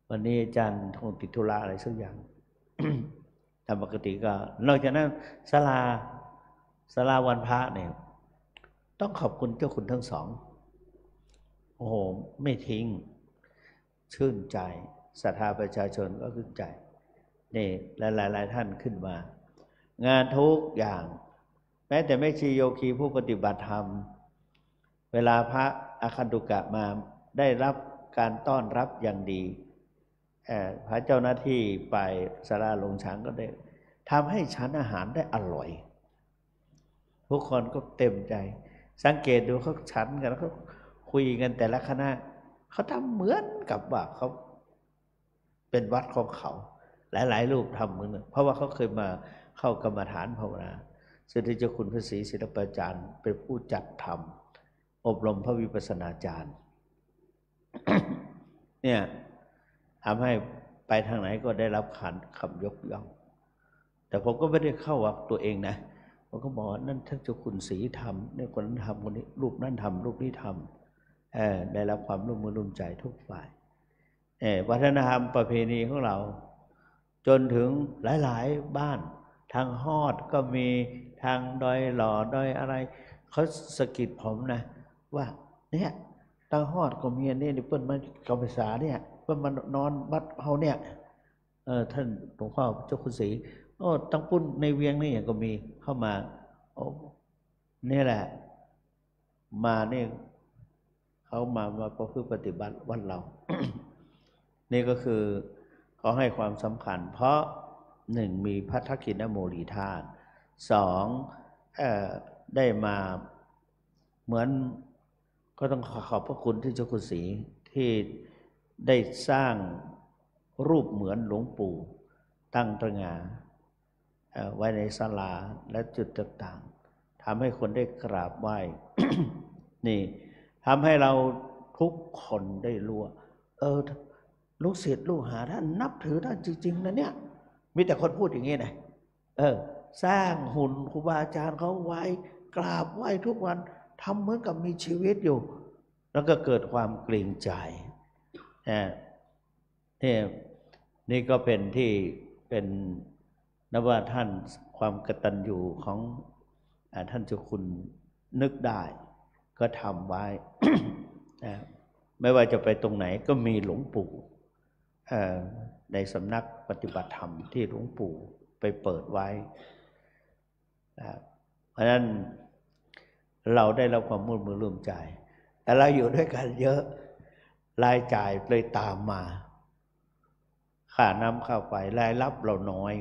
วันนี้อาจารย์คงติดธุระอะไรสักอย่าง ตามปกติก็นอกจากนั้นศาลาวันพระเนี่ยต้องขอบคุณเจ้าคุณทั้งสองโอ้โหไม่ทิ้งชื่นใจศรัทธาประชาชนก็ขึ้นใจนี่และหลายๆท่านขึ้นมางานทุกอย่างแม้แต่แม่ชีโยคีผู้ปฏิบัติธรรมเวลาพระอาคันตุกะมาได้รับการต้อนรับอย่างดีพระเจ้าหน้าที่ไปศาลาลงช้างก็ได้ทำให้ฉันอาหารได้อร่อยทุกคนก็เต็มใจสังเกตดูเขาฉันกันแล้วเขาคุยกันแต่ละคณะเขาทำเหมือนกับว่าเขาเป็นวัดของเขาหลายๆรูปทำเหมือนเพราะว่าเขาเคยมาเข้ากรรมฐานภาวนาซึ่งที่เจ้าคุณพระศรีศิลปาจารย์เป็นผู้จัดทำอบรมพระวิปัสสนาจารย์ เนี่ยทำให้ไปทางไหนก็ได้รับคำยกย่องแต่ผมก็ไม่ได้เข้าวักตัวเองนะผมก็บอกว่านั่นท่านเจ้าคุณศรีทำเนี่ยคนนั้นทำคนนี้รูปนั้นทำรูปนี้ทำได้รับความร่วมมือร่วมใจทุกฝ่ายวัฒนธรรมประเพณีของเราจนถึงหลายๆบ้านทางฮอดก็มีทางดอยหล่อดอยอะไรเขาสะกิดผมนะว่าเนี่ยทางฮอดก็มีนี่เปิ้นมากรรมษาเนี่ยเปิ้นมานอนวัดเฮาเนี่ยท่านหลวงพ่อเจ้าคุณศรีตั้งปุ้นในเวียงนี่อย่างก็มีเข้ามา อ้นี่แหละมานี่เขามาประพฤติปฏิบัติวัดเรา นี่ก็คือเขาให้ความสำคัญเพราะหนึ่งมีพระทักษิณโมลีธาตุสองได้มาเหมือนก็ต้องขอบพระคุณที่เจ้าคุณศรีที่ได้สร้างรูปเหมือนหลวงปู่ตั้งตระหง่าไว้ในศาลาและจุดต่างๆทำให้คนได้กราบไหว้ นี่ทำให้เราทุกคนได้รู้ลูกศิษย์ลูกหาท่านนับถือท่านจริงๆนะเนี่ยมีแต่คนพูดอย่างนี้นะสร้างหุ่นครูบาอาจารย์เขาไว้กราบไหว้ทุกวันทำเหมือนกับมีชีวิตอยู่แล้วก็เกิดความเกรงใจนี่ก็เป็นที่เป็นนับว่าท่านความกตัญญูของท่านเจ้าคุณนึกได้ก็ทำไว้ ไม่ว่าจะไปตรงไหนก็มีหลวงปู่ในสำนักปฏิบัติธรรมที่หลวงปู่ไปเปิดไว้เพราะฉะนั้นเราได้รับความร่วมมือร่วมใจแต่เราอยู่ด้วยกันเยอะรายจ่ายเลยตามมาค่าน้ำค่าไฟรายรับเราน้อย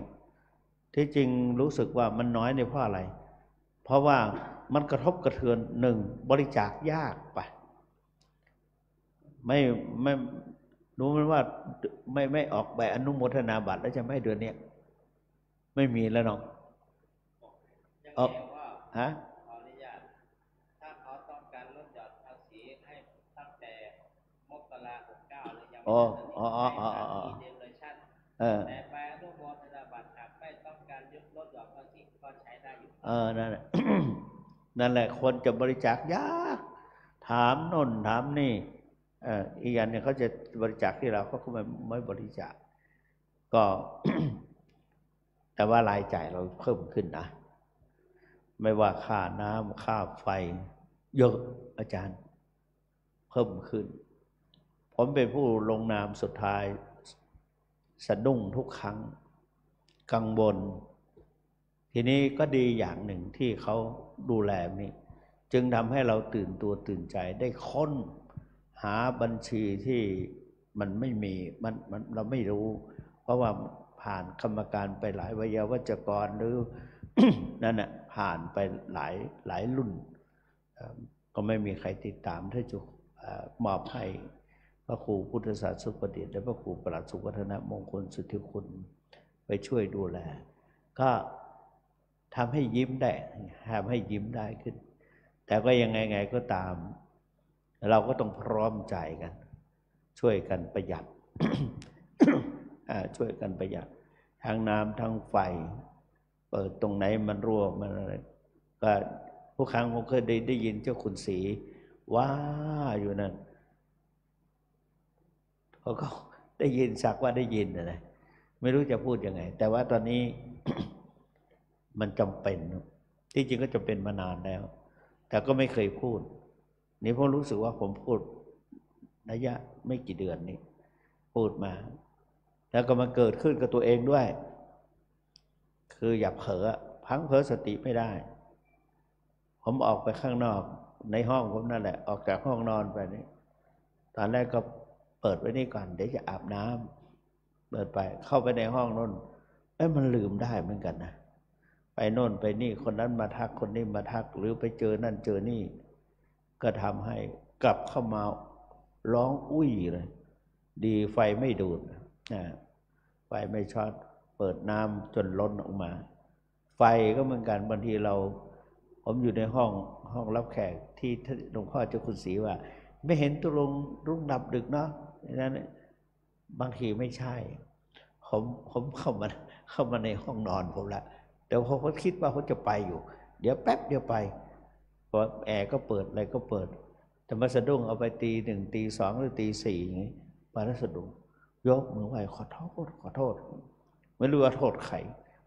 ที่จริงรู้สึกว่ามันน้อยเนี่ยเพราะอะไรเพราะว่ามันกระทบกระเทือนหนึ่งบริจาคยากไปไม่รู้มันว่าไม่ออกใบอนุโมทนาบัตรแล้วจะไม่เดือนนี้ไม่มีแล้วเนาะฮะขออนุญาตถ้าเขาต้องการลดหย่อนภาษีให้ตั้งแต่มกราคม69เลยยังไม่ได้เดเรชั่นแต่ใบอนุโมทนาบัตรหากไม่ต้องการลดหย่อนภาษีก็ใช้ได้อยู่นั่นแหละ นั่นแหละคนจะบริจาคยากถามโน่นถามนี่อีกอย่างเนี่ยเขาจะบริจาคที่เราเขาก็ไม่บริจาคก็ แต่ว่ารายจ่ายเราเพิ่มขึ้นนะไม่ว่าค่าน้ำค่าไฟเยอะอาจารย์เพิ่มขึ้นผมเป็นผู้ลงนามสุดท้ายสะดุ้งทุกครั้งกังวลทีนี้ก็ดีอย่างหนึ่งที่เขาดูแลนี่จึงทำให้เราตื่นตัวตื่นใจได้ค้นหาบัญชีที่มันไม่มีมันเราไม่รู้เพราะว่าผ่านกรรมการไปหลายวิทยาวัจกรหรือ นั่นน่ะผ่านไปหลายรุ่นก็ไม่มีใครติดตามถ้าจะมอบให้พระครูพุทธศาสนสุปฏิและพระครูประหลัดสุวัฒนมงคลสุทธิคุณไปช่วยดูแลก็ทำให้ยิ้มได้ทำให้ยิ้มได้ขึ้นแต่ก็ยังไงก็ตามเราก็ต้องพร้อมใจกันช่วยกันประหยัด ช่วยกันประหยัดทั้งน้ำทั้งไฟเปิดตรงไหนมันรั่วมันอะไรก็ทุกครั้งผมเคยได้ยินเจ้าคุณศรีว่าอยู่นั่นเขาก็ได้ยินสักว่าได้ยินนะไม่รู้จะพูดยังไงแต่ว่าตอนนี้ มันจำเป็นที่จริงก็จำเป็นมานานแล้วแต่ก็ไม่เคยพูดนี่ผมรู้สึกว่าผมพูดระยะไม่กี่เดือนนี้พูดมาแล้วก็มาเกิดขึ้นกับตัวเองด้วยคืออย่าเผลอพังเผลอสติไม่ได้ผมออกไปข้างนอกในห้องผมนั่นแหละออกจากห้องนอนไปนี่ตอนแรกก็เปิดไว้นี่ก่อนเดี๋ยวจะอาบน้ำเปิดไปเข้าไปในห้องนั่นมันลืมได้เหมือนกันนะไปโน่นไปนี่คนนั้นมาทักคนนี้มาทักหรือไปเจอนั่นเจอนี่ก็ทำให้กลับเข้ามาร้องอุ้ยเลยดีไฟไม่ดูดไฟไม่ช็อตเปิดน้ำจนล้นออกมาไฟก็เหมือนกันบางทีผมอยู่ในห้องรับแขกที่หลวงพ่อเจ้าคุณศรีว่าไม่เห็นตัวรุ่งดับดึกเนาะนั้นบางทีไม่ใช่ผมเข้ามาในห้องนอนผมละแต่พอเขาคิดว่าเขาจะไปอยู่เดี๋ยวแป๊บเดียวไปพอแอร์ก็เปิดอะไรก็เปิดแต่มาสะดุ้งเอาไปตี 1ตี 2หรือตี 4อย่างนี้มาแล้วสะดุ้งยกมือไหว้ขอโทษไม่รู้ว่าโทษใคร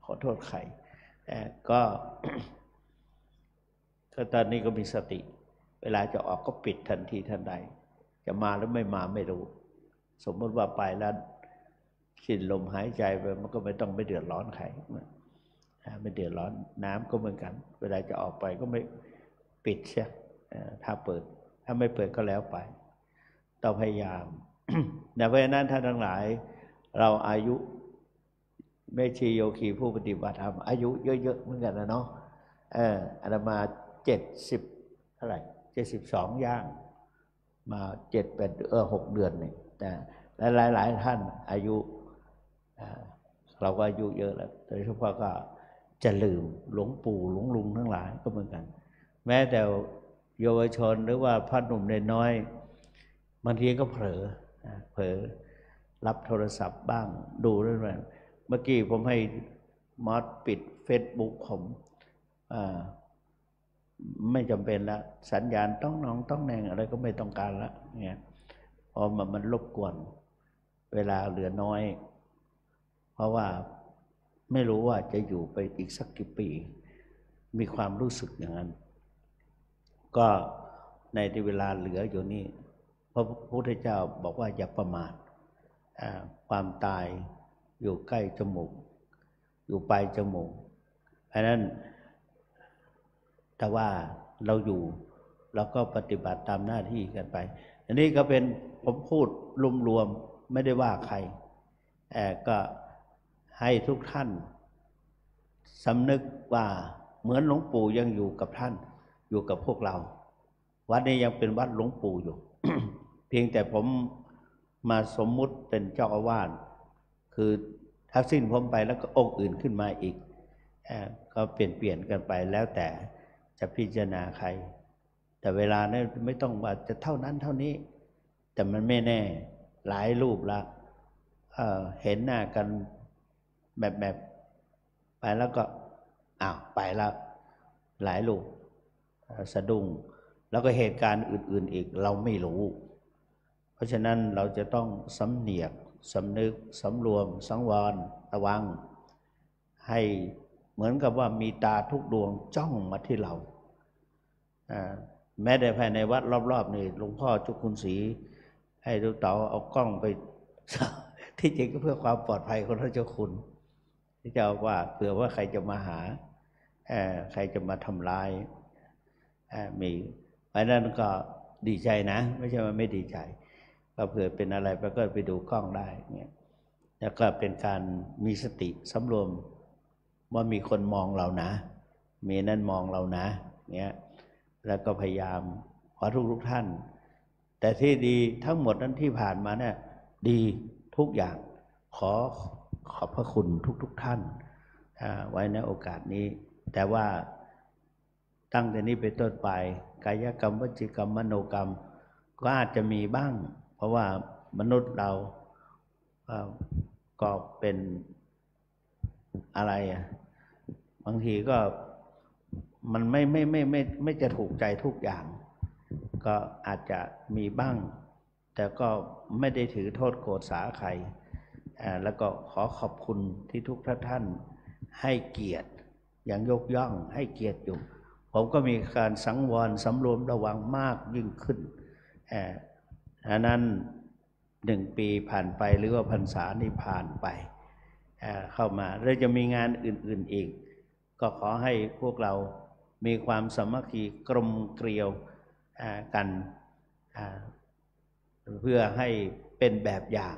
ขอโทษใครก็ตอนนี้ก็มีสติเวลาจะออกก็ปิดทันทีทันใดจะมาหรือไม่มาไม่รู้สมมติว่าไปแล้วสิ้นลมหายใจไปมันก็ไม่ต้องไปเดือดร้อนใคร ไม่เดือดร้อนน้ำก็เหมือนกันเวลาจะออกไปก็ไม่ปิดใช่ถ้าเปิดถ้าไม่เปิดก็แล้วไปต้องพยายาม เพราะฉะนั้นท่านทั้งหลายเราอายุแม่ชีโยคีผู้ปฏิบัติธรรมอายุเยอะๆเหมือนกันนะเนาะอาตมา70เท่าไหร่72ย่างมา7-8 6 เดือนนี่แต่หลายท่านอายุเราก็อายุเยอะแล้วโดยเฉพาะก็จะลืมหลวงปู่หลวงลุงทั้งหลายก็เหมือนกันแม้แต่เยาวชนหรือว่าพระหนุ่มน้อยบางทีก็เผลอรับโทรศัพท์บ้างดูเรื่อยๆเมื่อกี้ผมให้มอสปิด Facebook ผมไม่จำเป็นแล้วสัญญาณต้องนองต้องแนงอะไรก็ไม่ต้องการแล้วเนี่ยพอมันรบกวนเวลาเหลือน้อยเพราะว่าไม่รู้ว่าจะอยู่ไปอีกสักกี่ปีมีความรู้สึกอย่างนั้นก็ในเวลาเหลืออยู่นี่พระพุทธเจ้าบอกว่าอย่าประมาทความตายอยู่ใกล้จมูกอยู่ปลายจมูกเพราะนั้นแต่ว่าเราอยู่เราก็ปฏิบัติตามหน้าที่กันไปอันนี้ก็เป็นผมพูดรวมๆไม่ได้ว่าใครก็ให้ทุกท่านสำนึกว่าเหมือนหลวงปู่ยังอยู่กับท่านอยู่กับพวกเราวัดนี้ยังเป็นวัดหลวงปู่อยู่ เพียงแต่ผมมาสมมุติเป็นเจ้าอาวาสคือถ้าสิ้นผมไปแล้วก็องค์อื่นขึ้นมาอีกก็เปลี่ยนกันไปแล้วแต่จะพิจารณาใครแต่เวลานั้นไม่ต้องว่าจะเท่านั้นเท่านี้แต่มันไม่แน่หลายรูปละเห็นหน้ากันแบบไปแล้วก็ไปแล้วหลายรูปสะดุ้งแล้วก็เหตุการณ์อื่นๆอีกเราไม่รู้เพราะฉะนั้นเราจะต้องสำเนียกสำนึกสำรวมสังวรระวังให้เหมือนกับว่ามีตาทุกดวงจ้องมาที่เราแม้แต่ภายในวัดรอบๆนี่หลวงพ่อเจ้าคุณศรีให้ลูกเต๋าเอากล้องไป ที่จริงก็เพื่อความปลอดภัยของท่านเจ้าคุณที่จะว่าเผื่อว่าใครจะมาหาใครจะมาทำร้ายมีเพราะนั้นก็ดีใจนะไม่ใช่ว่าไม่ดีใจก็เผื่อเป็นอะไรไปก็ไปดูกล้องได้เนี่ยแล้วก็เป็นการมีสติสำรวมว่ามีคนมองเรานะมีนั่นมองเรานะเนี่ยแล้วก็พยายามขอทุกท่านแต่ที่ดีทั้งหมดนั้นที่ผ่านมาเนี่ยดีทุกอย่างขอบพระคุณทุกท่านไว้ในโอกาสนี้แต่ว่าตั้งแต่นี้เป็นต้นไปกายกรรมวจีกรรมมโนกรรมก็อาจจะมีบ้างเพราะว่ามนุษย์เราก็เป็นอะไรบางทีก็มันไม่จะถูกใจทุกอย่างก็อาจจะมีบ้างแต่ก็ไม่ได้ถือโทษโกรธสาใครแล้วก็ขอบคุณที่ทุกท่านให้เกียรติอย่างยกย่องให้เกียรติอยู่ผมก็มีการสังวรสำรวมระวังมากยิ่งขึ้นอันนั้น1 ปีผ่านไปหรือว่าพรรษานี่ผ่านไปเข้ามาแล้วจะมีงานอื่นๆอีกก็ขอให้พวกเรามีความสามัคคีกลมเกลียวกันเพื่อให้เป็นแบบอย่าง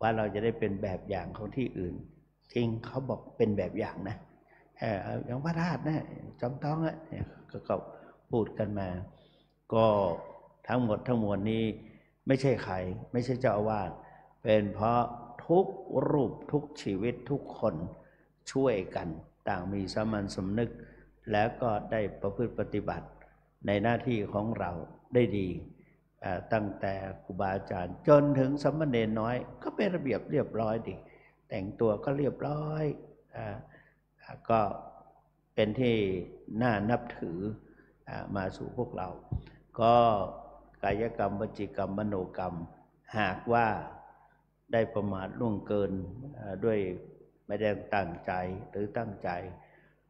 ว่าเราจะได้เป็นแบบอย่างของที่อื่นจริงเขาบอกเป็นแบบอย่างนะอย่างพระธาตุนะจำต้องก็พูดกันมาก็ทั้งหมดทั้งมวลนี้ไม่ใช่ใครไม่ใช่เจ้าอาวาสเป็นเพราะทุกรูปทุกชีวิตทุกคนช่วยกันต่างมีสามัญสำนึกแล้วก็ได้ประพฤติปฏิบัติในหน้าที่ของเราได้ดีตั้งแต่ครูบาอาจารย์จนถึงสามเณรน้อยก็เป็นระเบียบเรียบร้อยดีแต่งตัวก็เรียบร้อยก็เป็นที่น่านับถือมาสู่พวกเราก็กายกรรมวจีกรรมมโนกรรมหากว่าได้ประมาทล่วงเกินด้วยไม่ได้ตั้งใจหรือตั้งใจ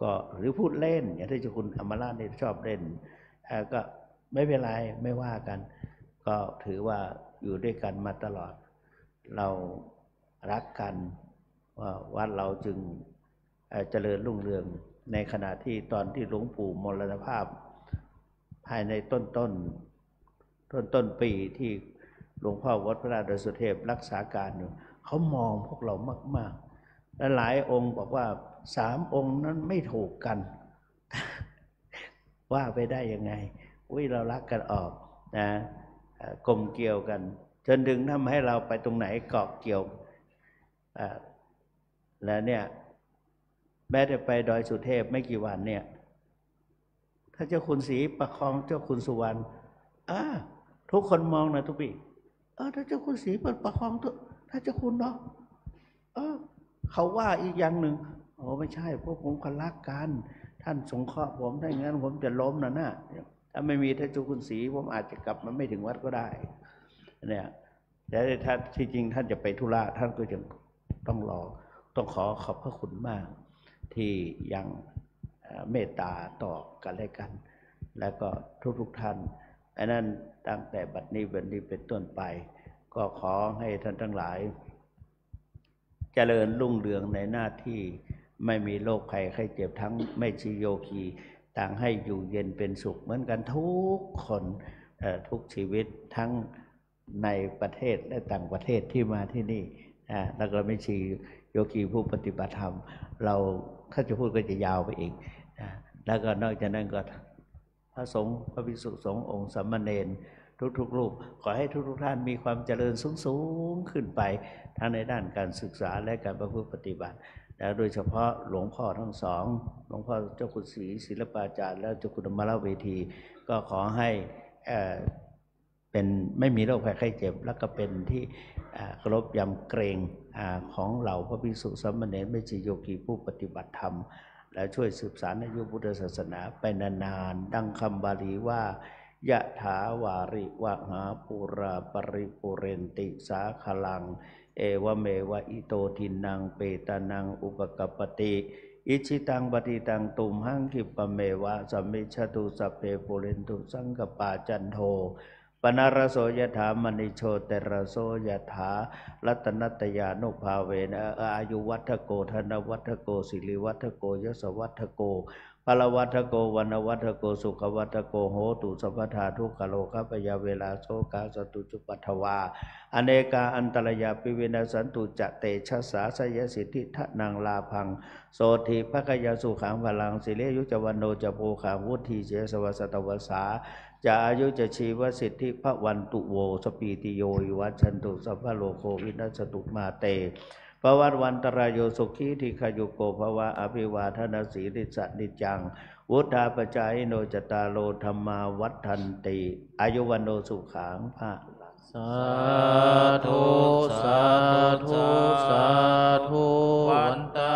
ก็หรือพูดเล่นอย่างที่เจ้าคุณอมราชเนี่ยชอบเล่นก็ไม่เป็นไรไม่ว่ากันก็ถือว่าอยู่ด้วยกันมาตลอดเรารักกันว่าวัดเราจึง เจริญรุ่งเรืองในขณะที่ตอนที่หลวงปู่มรณภาพภายในต้นปีที่หลวงพ่อวัดพระราชดอยสุเทพรักษาการอยู่เขามองพวกเรามากๆและหลายองค์บอกว่า3 องค์นั้นไม่ถูกกัน ว่าไปได้ยังไงเรารักกันออกนะกลมเกี่ยวกันจนถึงทำให้เราไปตรงไหนเกาะเกี่ยวแล้วเนี่ยแม้แต่ไปดอยสุเทพไม่กี่วันเนี่ยถ้าเจ้าคุณศรีประคองเจ้าคุณสุวรรณทุกคนมองนะทุกปีถ้าเจ้าคุณศรีประคองถ้าเจ้าคุณเนาะเขาว่าอีกอย่างหนึ่งไม่ใช่พวกผมคนรักกันท่านสงเคราะห์ผมถ้าอย่างนั้นผมจะล้มนะถ้าไม่มีท่านเจ้าคุณศรีผมอาจจะกลับมาไม่ถึงวัดก็ได้เนี่ยแต่ถ้าที่จริงท่านจะไปธุระท่านก็ยังต้องขอบพระคุณมากที่ยังเมตตาต่อกันและกันแล้วก็ทุกท่านอันนั้นตั้งแต่บัดนี้เป็นต้นไปก็ขอให้ท่านทั้งหลายเจริญรุ่งเรืองในหน้าที่ไม่มีโรคภัยไข้เจ็บทั้งแม่ชีโยคีต่างให้อยู่เย็นเป็นสุขเหมือนกันทุกคนทุกชีวิตทั้งในประเทศและต่างประเทศที่มาที่นี่แล้วก็แม่ชีโยคีผู้ปฏิบัติธรรมเราถ้าจะพูดก็จะยาวไปอีกแล้วก็นอกจากนั้นก็พระสงฆ์พระภิกษุสงฆ์องค์สามเณรทุกรูปขอให้ทุกท่านมีความเจริญสูงขึ้นไปทั้งในด้านการศึกษาและการประพฤติปฏิบัติและโดยเฉพาะหลวงพ่อทั้งสองหลวงพ่อเจ้าคุณศรีศิลปาจารย์และเจ้าคุณธรรมราชเวทีก็ขอให้เป็นไม่มีโรคภัยไข้เจ็บแล้วก็เป็นที่เคารพยำเกรงของเหล่าพระภิกษุสามเณรแม่ชีโยคีผู้ปฏิบัติธรรมและช่วยสืบสานอายุพุทธศาสนาไปนานๆดังคำบาลีว่ายะถาวาริวหาปุราปริปุเรนติสาคลังเอวเมวะอิโตทินังเปตานังอุปกัปปติอิชิตังปฏิตังตุมหังคิปะเมวะสัมมิชตุสัพเพปุเรนตุสังกปาจันโทปนารโสยถามณิโชติรโสยถารัตนัตยานุภาเวนะอายุวัฏโกธนวัฏโกสิริวัฏโกยศวัฏโกพลวัฏโกวนวัฏโกสุขวัฏโกโหตุสัพพทาทุกขโลกปยาเวลาโสกาสตุจุปัฏฐวาอเนกาอันตรยาปิเวนะสันตุจะเตชะสาสยสิทธิทะนังลาพังโสธิภคยาสุขังพลังสิเลยุจวันโนจะโพขังวุฒิเจสวสตวสาจะอายุจะชีวสิทธิพระวันตุโวสปีติโยวิวัชชันตุสัพพะโลโควินัสตุมาเตภวัตวันตรายโยสุขีทิคายุโกภวะอภิวาทนาสีริสนิจังวุฒาปจายโนจตารโลธรรมาวัฏันติอายุวันโนสุขังภะสาธุสาธุสาธุวันตา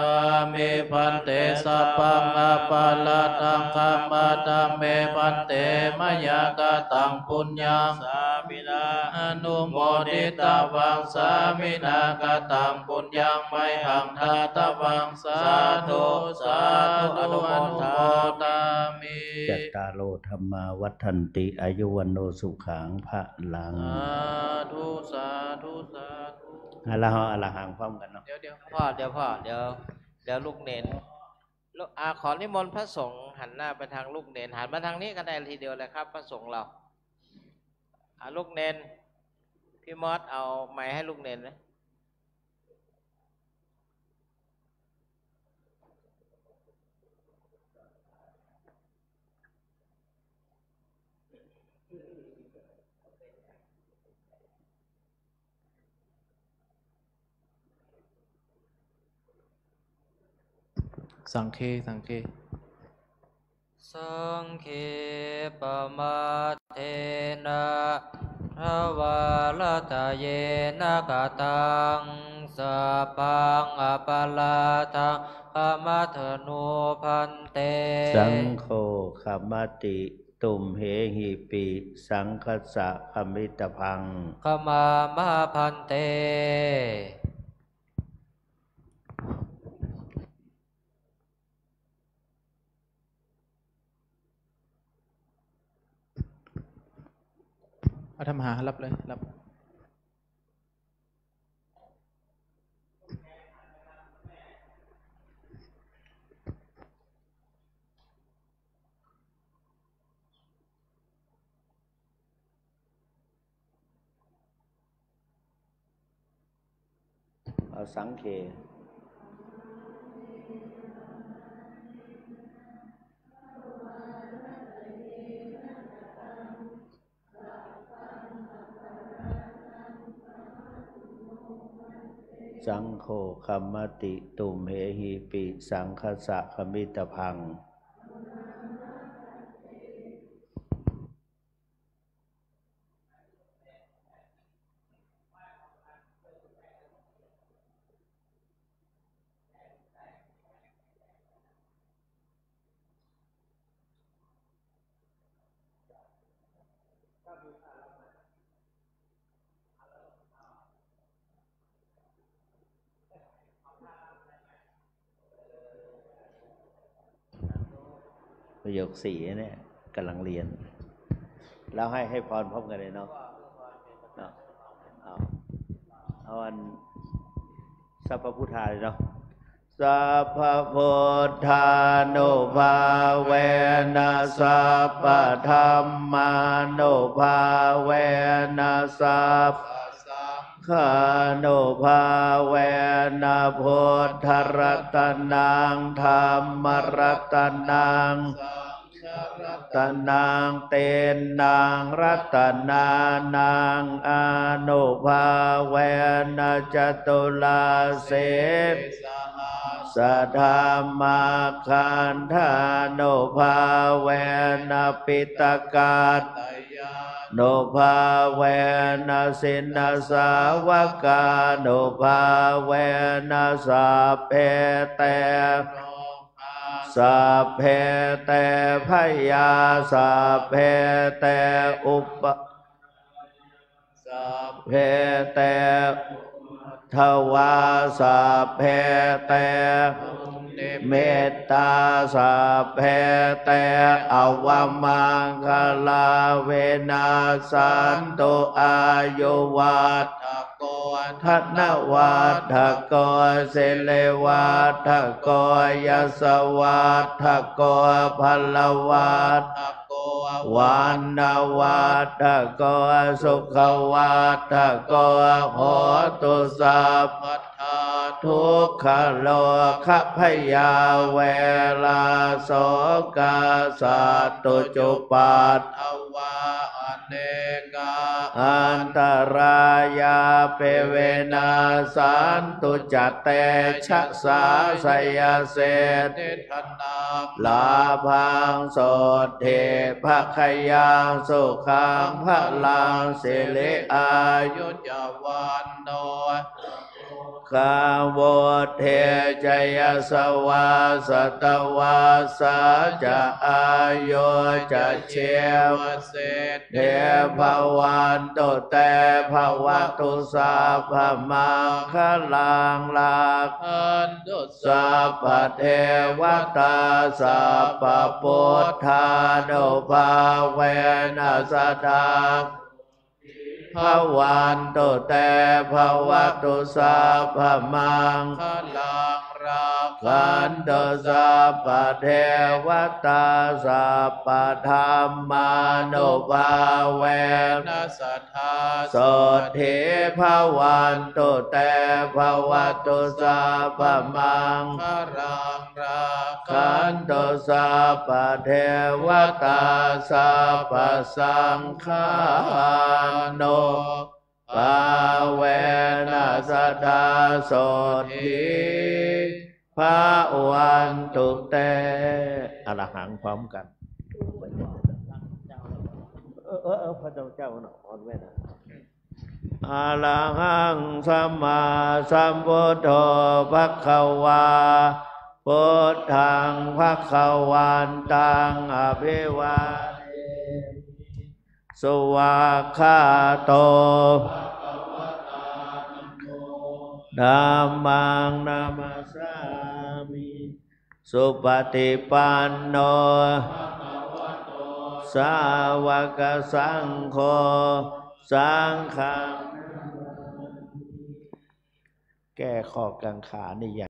เมพันเตสัพพังอปาลตังคัมมาตังเมพันเตมยากตังปุญญังสามินาอนุโมทิตาวังสามินากตังปุญญังไมหังทาตวังสาธุสาธุอนุโมทามิจัตตาโลธรรมาวัฏันติอายุวันโนสุขังภะลังสาธุสาธุสาธุอรหังพร้อมกันเนาะเดี๋ยวพ่อเดี๋ยวลูกเนนขอนิมนต์พระสงฆ์หันหน้าไปทางลูกเนนหันมาทางนี้ก็ได้ทีเดียวเลยครับพระสงฆ์เราลูกเนนพี่มอสเอาไม้ให้ลูกเนนนะสังเคสังเคปมาเทนะทวาลตะเยนะกตังสัพพังอปาลาทังขมัทโนพันเตสังโฆขมติตุมเหหิปิสังคัสสะขมิตพังขมามหพันเตเอาทำหารับเลยรับ สังเขสังโฆคัมมติตุมเหหิปิสังคสะคมิตพังประโยค4เนี่ยกำลังเรียนแล้วให้พรพร้อมกันเลยเนาะเอาอันสัพพพุทธาเลยเนาะสัพพพุทธานุภาเวนะสัพพธัมมานุภาเวนะสัพพสังฆานุภาเวนะพุทธรัตนังธัมมรัตนังรัตนังเตนังรัตนานังอนุภาเวนะจตุลาเสสัทธามาคันธานุภาเวนะปิตกาตโนภาเวนะสินสาวกาโนภาเวนะสัพเพเตสัพเพเตพยาสัพเพเตอุปสัพเพเตทวาสัพเพเตเมตตาสัพเพเตอวมังคลาเวนัสสันตุอายุวัฏธนวัฏโกสิเลวัฏโกยสวัฏโกพลวัฏวันนาวัฏโกสุขวัฏโกโหตุสัพพทาทุกขโลกพยาเวลาโสกาสัตตุจุปัฏฐวาอเนกาอันตรายาเปเวนะสันตุจเตชะสาสยเสติธนาลาภังโสเทภคยังสุขังพลังสิริอายุจวันโนคาโวเทจยสวาสตวาสาจะอายุจะเชวเสเทภวันตุเตภวตุสัพพมังคลังลาคันตุสัพพเทวตาสัพพพุทธานุภาเวนัสสะภวันตุเตภวตุสัพพมังคลังราคันตุสัพพเทวตาสัพพธรรมานุภาเวนัสสัทธาโสทิภวันตุเตภวตุสัพพมังคลังราคันตุสัพพเทวตาสัพพสังฆานุภาเวนัสสัทธาโสทิภวันตุเตอรหังพร้อมกันพระเจ้าหนอนแม่นะอรหังสัมมาสัมพุทโธภควาพุทธังภวันตังอภิวาเทสุวัคคาโตธัมมังนามัสสามิสุปฏิปันโนสาวกสังโฆสังฆังแก้ข้อกังขานี่